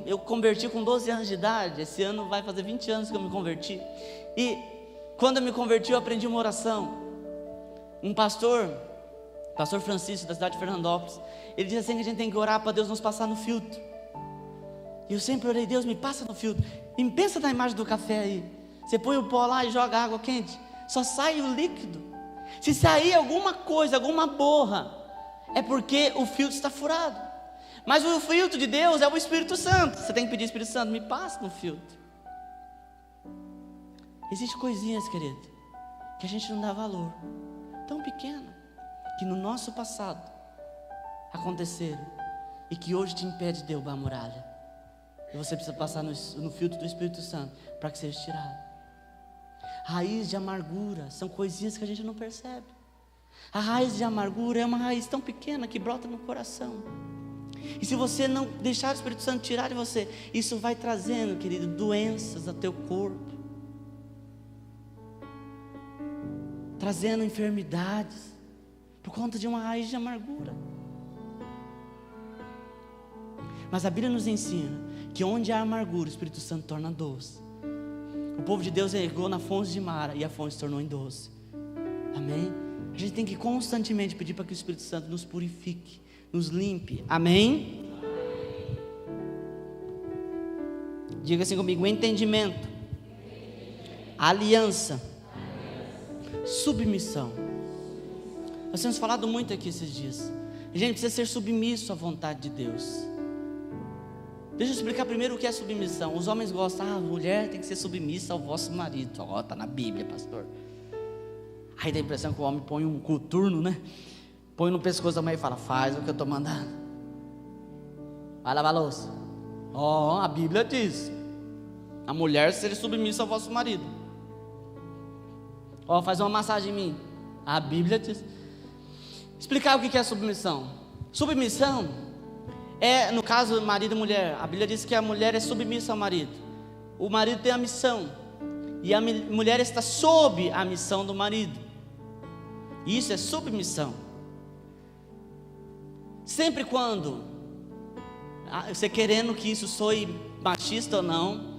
Eu converti com 12 anos de idade. Esse ano vai fazer 20 anos que eu me converti. E quando eu me converti, eu aprendi uma oração. Um pastor Francisco, da cidade de Fernandópolis, ele diz assim que a gente tem que orar para Deus nos passar no filtro. E eu sempre orei: Deus, me passa no filtro. E pensa na imagem do café aí. Você põe o pó lá e joga água quente, só sai o líquido. Se sair alguma coisa, alguma borra, é porque o filtro está furado. Mas o filtro de Deus é o Espírito Santo. Você tem que pedir: Espírito Santo, me passa no filtro. Existem coisinhas, querido, que a gente não dá valor, tão pequena, que no nosso passado aconteceram e que hoje te impede de derrubar a muralha. E você precisa passar no filtro do Espírito Santo para que seja tirado. Raiz de amargura são coisinhas que a gente não percebe. A raiz de amargura é uma raiz tão pequena que brota no coração. E se você não deixar o Espírito Santo tirar de você, isso vai trazendo, querido, doenças ao teu corpo, trazendo enfermidades, por conta de uma raiz de amargura. Mas a Bíblia nos ensina que onde há amargura, o Espírito Santo torna doce. O povo de Deus ergou na fonte de Mara e a fonte se tornou em doce. Amém? A gente tem que constantemente pedir para que o Espírito Santo nos purifique, nos limpe. Amém? Diga assim comigo: entendimento, aliança, submissão. Nós temos falado muito aqui esses dias. A gente precisa ser submisso à vontade de Deus. Deixa eu explicar primeiro o que é submissão. Os homens gostam: a mulher tem que ser submissa ao vosso marido. Está na Bíblia, pastor. Aí dá a impressão que o homem põe um coturno, né? Põe no pescoço da mulher e fala: faz o que eu estou mandando, vai lavar a louça. A Bíblia diz: a mulher seja submissa ao vosso marido. Faz uma massagem em mim. A Bíblia diz. Explicar o que é submissão. Submissão é, no caso, marido e mulher. A Bíblia diz que a mulher é submissa ao marido. O marido tem a missão e a mulher está sob a missão do marido. Isso é submissão. Sempre quando você querendo que isso soe machista ou não,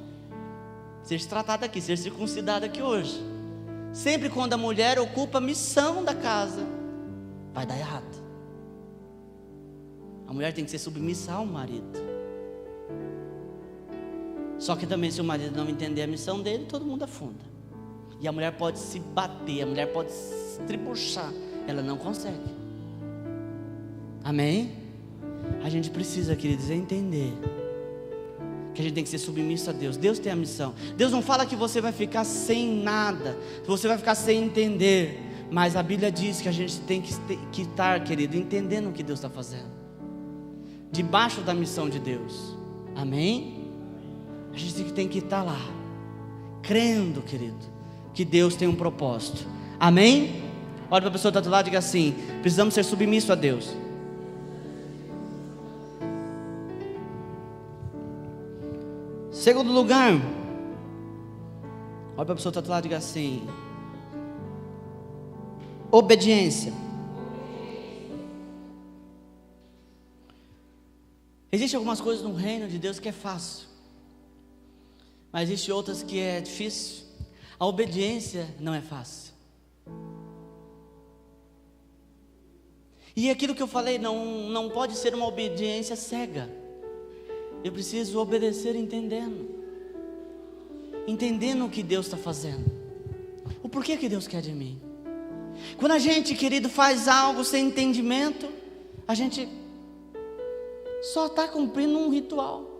seja tratado aqui, seja circuncidado aqui hoje. Sempre quando a mulher ocupa a missão da casa, vai dar errado. A mulher tem que ser submissa ao marido. Só que também, se o marido não entender a missão dele, todo mundo afunda. E a mulher pode se bater, a mulher pode se tribuchar, ela não consegue. Amém? A gente precisa, queridos, entender que a gente tem que ser submisso a Deus. Deus tem a missão. Deus não fala que você vai ficar sem nada, você vai ficar sem entender. Mas a Bíblia diz que a gente tem que estar, querido, entendendo o que Deus está fazendo, debaixo da missão de Deus. Amém? A gente tem que estar lá, crendo, querido, que Deus tem um propósito. Amém? Olha para a pessoa que está do lado e diga assim: precisamos ser submissos a Deus. Segundo lugar, olha para a pessoa que está do lado e diga assim: obediência. Existem algumas coisas no reino de Deus que é fácil. Mas existem outras que é difícil. A obediência não é fácil. E aquilo que eu falei, não pode ser uma obediência cega. Eu preciso obedecer entendendo o que Deus está fazendo, o porquê que Deus quer de mim. Quando a gente, querido, faz algo sem entendimento, a gente só está cumprindo um ritual.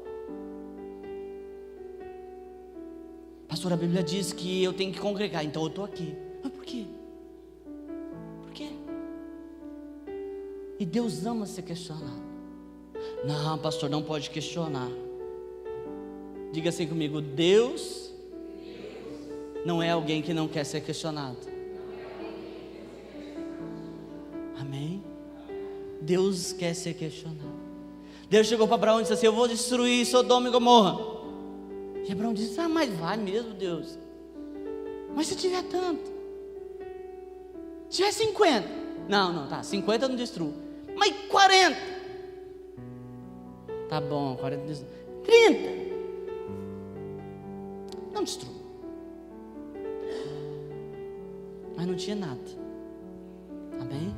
Pastor, a Bíblia diz que eu tenho que congregar, então eu estou aqui. Mas por quê? Por quê? E Deus ama ser questionado. Não, pastor, não pode questionar. Diga assim comigo: Deus não é alguém que não quer ser questionado. Amém? Deus quer ser questionado. Deus chegou para Abraão e disse assim: eu vou destruir Sodoma e Gomorra. E Abraão disse: ah, mas vai mesmo, Deus. Mas se tiver tanto, se tiver 50, não, tá, 50 eu não destruo, mas 40, tá bom, 40 não destruo, 30, não destruo. Mas não tinha nada. Amém?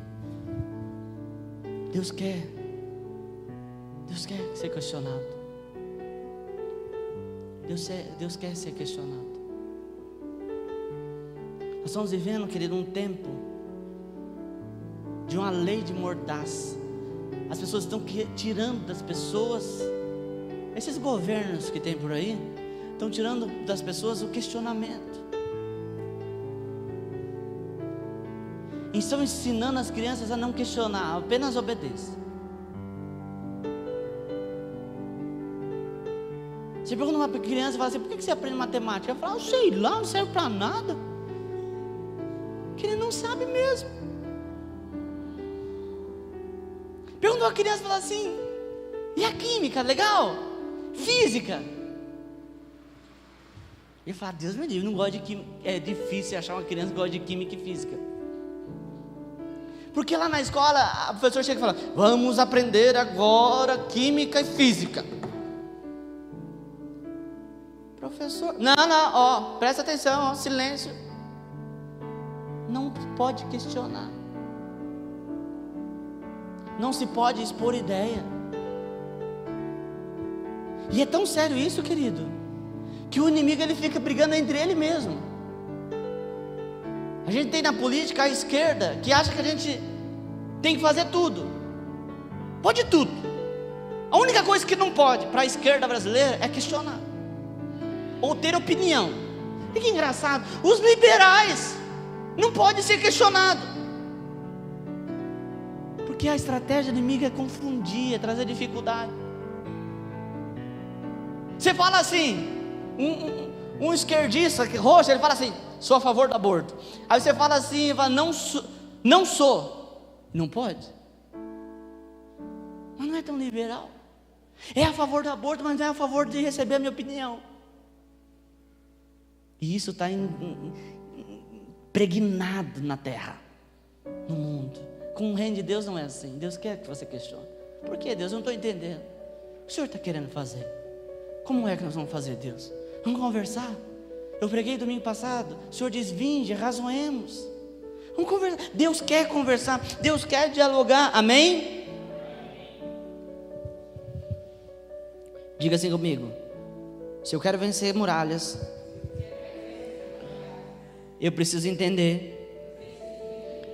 Deus quer ser questionado. Deus quer ser questionado. Nós estamos vivendo, querido, um tempo de uma lei de mordaz. As pessoas estão tirando das pessoas, esses governos que tem por aí, estão tirando das pessoas o questionamento. E estão ensinando as crianças a não questionar, apenas obedecer. Você pergunta uma criança e fala assim: por que você aprende matemática? Ela fala: eu sei lá, não serve para nada. Que ele não sabe mesmo. Pergunta uma criança e fala assim: e a química, legal? Física? Ele fala: Deus me livre, não gosto de química. É difícil achar uma criança que gosta de química e física. Porque lá na escola, a professora chega e fala: vamos aprender agora química e física. Professor, não, presta atenção, silêncio. Não pode questionar. Não se pode expor ideia. E é tão sério isso, querido, que o inimigo ele fica brigando entre ele mesmo. A gente tem na política a esquerda que acha que a gente tem que fazer tudo. Pode tudo. A única coisa que não pode para a esquerda brasileira é questionar ou ter opinião. E que engraçado, os liberais não podem ser questionados, porque a estratégia inimiga é confundir, é trazer dificuldade. Você fala assim, um esquerdista roxo, ele fala assim: sou a favor do aborto. Aí você fala assim, fala, não sou. Não pode. Mas não é tão liberal. É a favor do aborto, mas não é a favor de receber a minha opinião. E isso está impregnado na terra, no mundo. Com o reino de Deus não é assim. Deus quer que você questione. Por que, Deus? Eu não estou entendendo. O que o Senhor está querendo fazer? Como é que nós vamos fazer, Deus? Vamos conversar. Eu preguei domingo passado. O Senhor diz: vinde, razoemos. Vamos conversar. Deus quer conversar. Deus quer dialogar. Amém? Diga assim comigo: se eu quero vencer muralhas, eu preciso entender,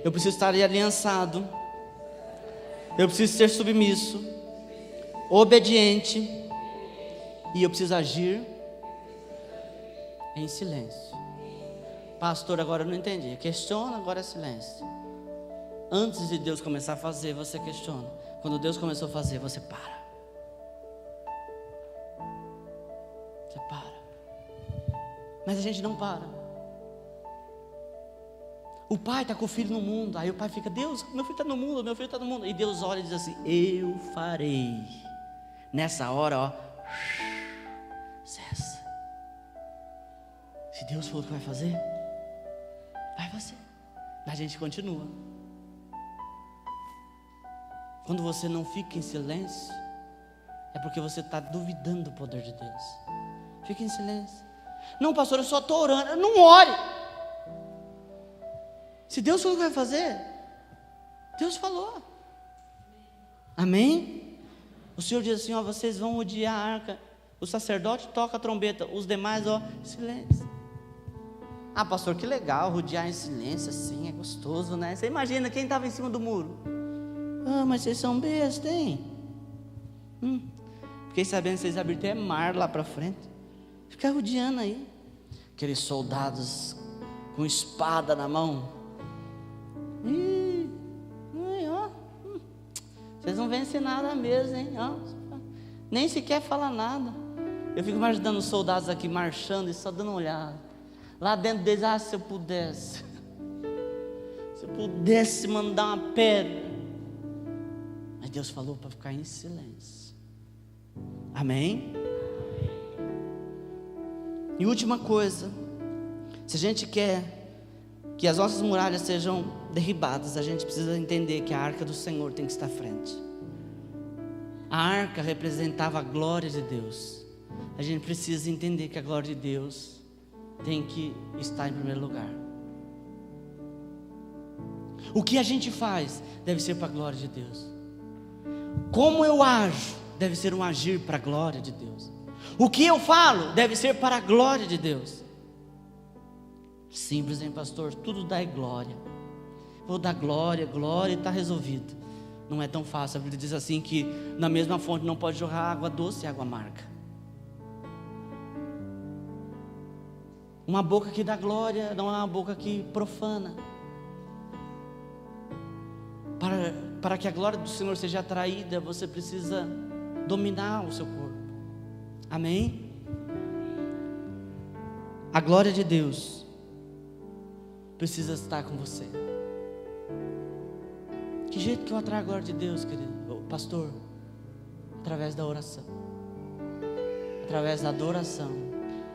eu preciso estar aliançado, eu preciso ser submisso, obediente, e eu preciso agir em silêncio. Pastor, agora eu não entendi. Questiona, agora é silêncio. Antes de Deus começar a fazer, você questiona. Quando Deus começou a fazer, você para. Você para. Mas a gente não para. O pai está com o filho no mundo. Aí o pai fica: Deus, meu filho está no mundo, meu filho está no mundo. E Deus olha e diz assim: eu farei. Nessa hora, cessa. Se Deus falou que vai fazer, vai fazer. Mas a gente continua. Quando você não fica em silêncio, é porque você está duvidando do poder de Deus. Fica em silêncio. Não, pastor, eu só estou orando. Não ore. Se Deus falou que vai fazer, Deus falou. Amém? O Senhor diz assim, ó, vocês vão odiar a arca. O sacerdote toca a trombeta, os demais, ó, silêncio. Ah, pastor, que legal, rodear em silêncio assim, é gostoso, né? Você imagina quem estava em cima do muro. Ah, mas vocês são bestas, hein? Fiquei sabendo que vocês abriram até mar lá para frente. Fica rodeando aí. Aqueles soldados com espada na mão. Ó. Vocês não vencem nada mesmo, hein? Ó, nem sequer fala nada. Eu fico imaginando os soldados aqui marchando e só dando uma olhada. Lá dentro deles, se eu pudesse. Se eu pudesse mandar uma pedra. Mas Deus falou para ficar em silêncio. Amém? E última coisa. Se a gente quer que as nossas muralhas sejam derribadas, a gente precisa entender que a arca do Senhor tem que estar à frente. A arca representava a glória de Deus. A gente precisa entender que a glória de Deus tem que estar em primeiro lugar. O que a gente faz deve ser para a glória de Deus. Como eu ajo deve ser um agir para a glória de Deus. O que eu falo deve ser para a glória de Deus. Simples, hein, pastor? Tudo dá glória. Vou dar glória, glória e está resolvido. Não é tão fácil. A Bíblia diz assim que na mesma fonte não pode jorrar água doce e água amarga. Uma boca que dá glória não é uma boca que profana. Para que a glória do Senhor seja atraída, você precisa dominar o seu corpo. Amém? A glória de Deus precisa estar com você. Que jeito que eu atraio a glória de Deus, querido pastor? Através da oração, através da adoração,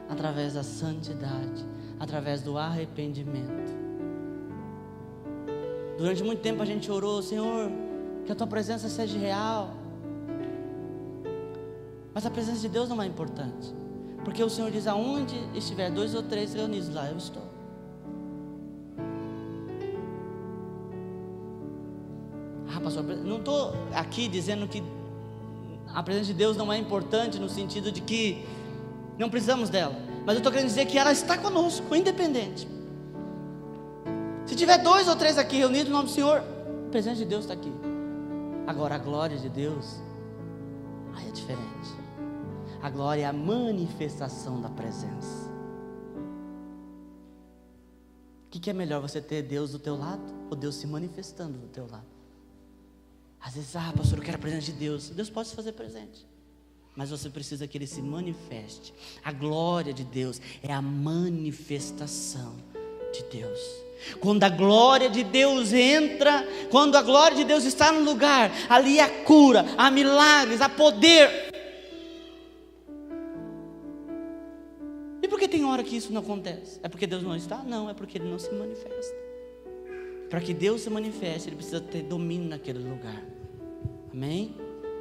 através da santidade, através do arrependimento. Durante muito tempo a gente orou, Senhor, que a tua presença seja real. Mas a presença de Deus não é importante, porque o Senhor diz, aonde estiver 2 ou 3 reunidos, lá eu estou. Pastor, não estou aqui dizendo que a presença de Deus não é importante, no sentido de que não precisamos dela, mas eu estou querendo dizer que ela está conosco, independente. Se tiver 2 ou 3 aqui reunidos no nome do Senhor, a presença de Deus está aqui. Agora a glória de Deus, aí é diferente. A glória é a manifestação da presença. O que é melhor, você ter Deus do teu lado ou Deus se manifestando do teu lado? Às vezes, pastor, eu quero a presença de Deus. Deus pode se fazer presente, mas você precisa que Ele se manifeste. A glória de Deus é a manifestação de Deus. Quando a glória de Deus entra, quando a glória de Deus está no lugar, ali há cura, há milagres, há poder. E por que tem hora que isso não acontece? É porque Deus não está? Não, é porque Ele não se manifesta. Para que Deus se manifeste, Ele precisa ter domínio naquele lugar. Amém?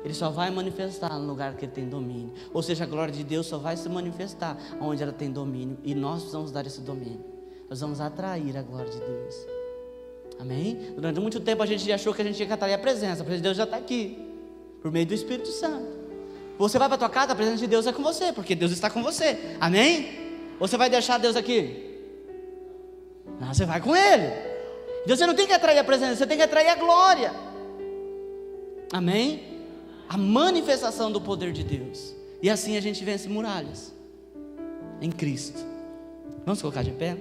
Ele só vai manifestar no lugar que Ele tem domínio. Ou seja, a glória de Deus só vai se manifestar onde ela tem domínio. E nós precisamos dar esse domínio. Nós vamos atrair a glória de Deus. Amém? Durante muito tempo a gente achou que a gente tinha que atrair a presença de Deus já está aqui, por meio do Espírito Santo. Você vai para a tua casa, a presença de Deus é com você, porque Deus está com você. Amém? Ou você vai deixar Deus aqui? Não, você vai com Ele. Então você não tem que atrair a presença, você tem que atrair a glória. Amém? A manifestação do poder de Deus. E assim a gente vence muralhas em Cristo. Vamos colocar de pé?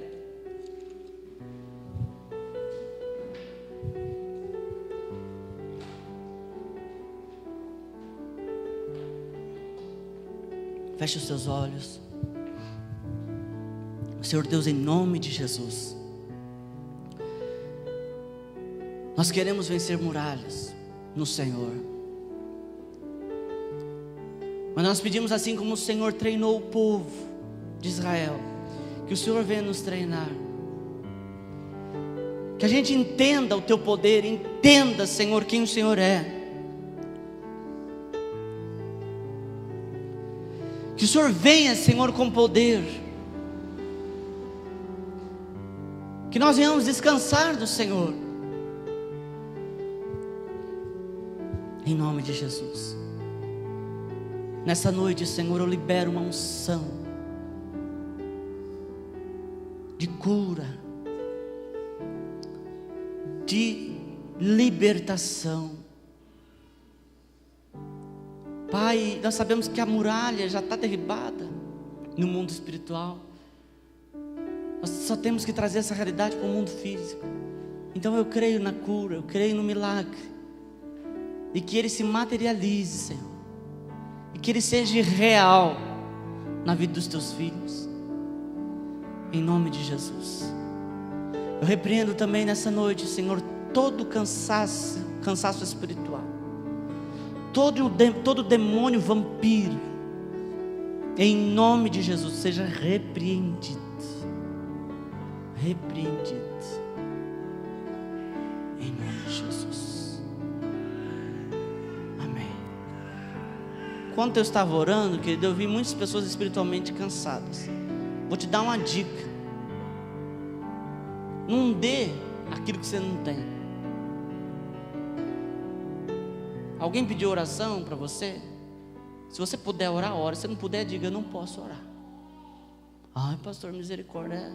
Feche os seus olhos. Senhor Deus, em nome de Jesus, nós queremos vencer muralhas no Senhor. Mas nós pedimos, assim como o Senhor treinou o povo de Israel, que o Senhor venha nos treinar. Que a gente entenda o Teu poder, entenda, Senhor, quem o Senhor é. Que o Senhor venha, Senhor, com poder. Que nós venhamos descansar do Senhor. Em nome de Jesus. Nessa noite, Senhor, eu libero uma unção de cura, de libertação. Pai, nós sabemos que a muralha já está derribada no mundo espiritual. Nós só temos que trazer essa realidade para o mundo físico. Então eu creio na cura, eu creio no milagre, e que ele se materialize, Senhor, e que ele seja real na vida dos teus filhos, em nome de Jesus. Eu repreendo também nessa noite, Senhor, todo cansaço espiritual, todo demônio vampiro, em nome de Jesus, seja repreendido, em nome de Jesus. Amém. Enquanto eu estava orando, querido, eu vi muitas pessoas espiritualmente cansadas. Vou te dar uma dica: não dê aquilo que você não tem. Alguém pediu oração para você? Se você puder orar, ore. Se não puder, diga: eu não posso orar. Ai, pastor, misericórdia.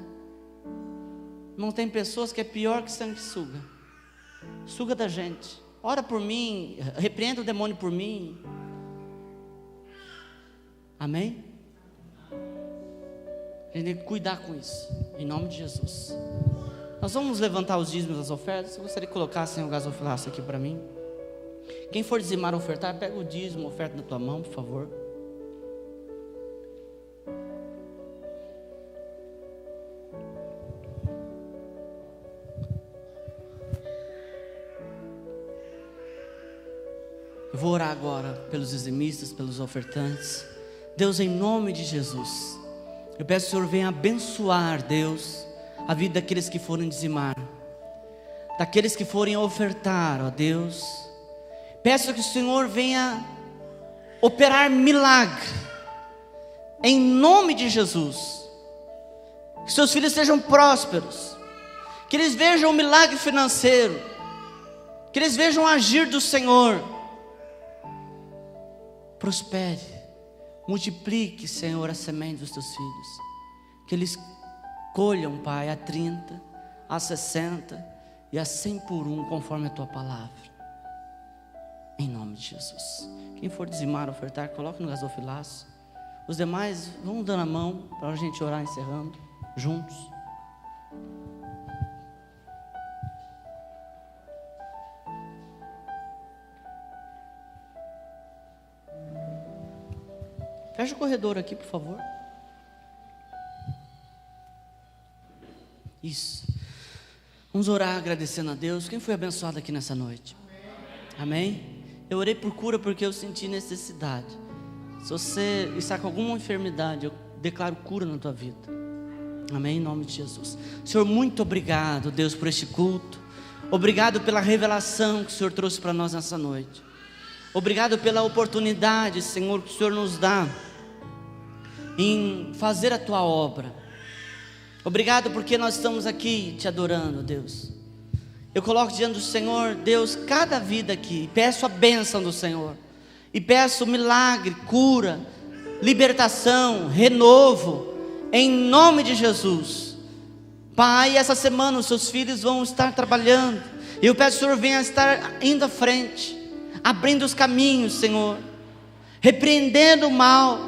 Não tem pessoas que é pior que sanguessuga. Suga da gente. Ora por mim, repreenda o demônio por mim. Amém? A gente tem que cuidar com isso, em nome de Jesus. Nós vamos levantar os dízimos das ofertas. Eu gostaria que colocassem o gasofilaço aqui para mim. Quem for dizimar ou ofertar, pega o dízimo, oferta na tua mão, por favor. Eu vou orar agora pelos dizimistas, pelos ofertantes. Deus, em nome de Jesus, eu peço que o Senhor venha abençoar, Deus, a vida daqueles que forem dizimar, daqueles que forem ofertar, ó Deus. Peço que o Senhor venha operar milagre, em nome de Jesus. Que seus filhos sejam prósperos, que eles vejam o milagre financeiro, que eles vejam o agir do Senhor. Prospere, multiplique, Senhor, a semente dos teus filhos, que eles colham, Pai, a 30, a 60 e a 100 por um, conforme a tua palavra, em nome de Jesus. Quem for dizimar, ofertar, coloque no gasofilaço. Os demais, vamos dando a mão para a gente orar, encerrando juntos. Fecha o corredor aqui, por favor. Isso. Vamos orar agradecendo a Deus. Quem foi abençoado aqui nessa noite? Amém? Eu orei por cura porque eu senti necessidade. Se você está com alguma enfermidade, eu declaro cura na tua vida. Amém? Em nome de Jesus. Senhor, muito obrigado, Deus, por este culto. Obrigado pela revelação que o Senhor trouxe para nós nessa noite. Obrigado pela oportunidade, Senhor, que o Senhor nos dá em fazer a tua obra. Obrigado porque nós estamos aqui te adorando, Deus. Eu coloco diante do Senhor, Deus, cada vida aqui. Peço a bênção do Senhor. E peço milagre, cura, libertação, renovo, em nome de Jesus. Pai, essa semana os seus filhos vão estar trabalhando. E eu peço que o Senhor venha estar indo à frente, abrindo os caminhos, Senhor, repreendendo o mal,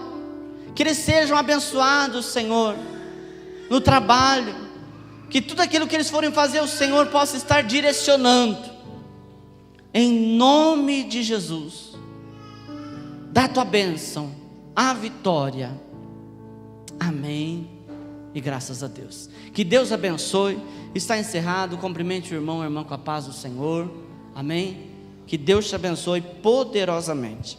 que eles sejam abençoados, Senhor, no trabalho, que tudo aquilo que eles forem fazer, o Senhor possa estar direcionando, em nome de Jesus. Dá a tua bênção, a vitória, amém, e graças a Deus. Que Deus abençoe. Está encerrado. Cumprimente o irmão e a irmã com a paz do Senhor, amém. Que Deus te abençoe poderosamente.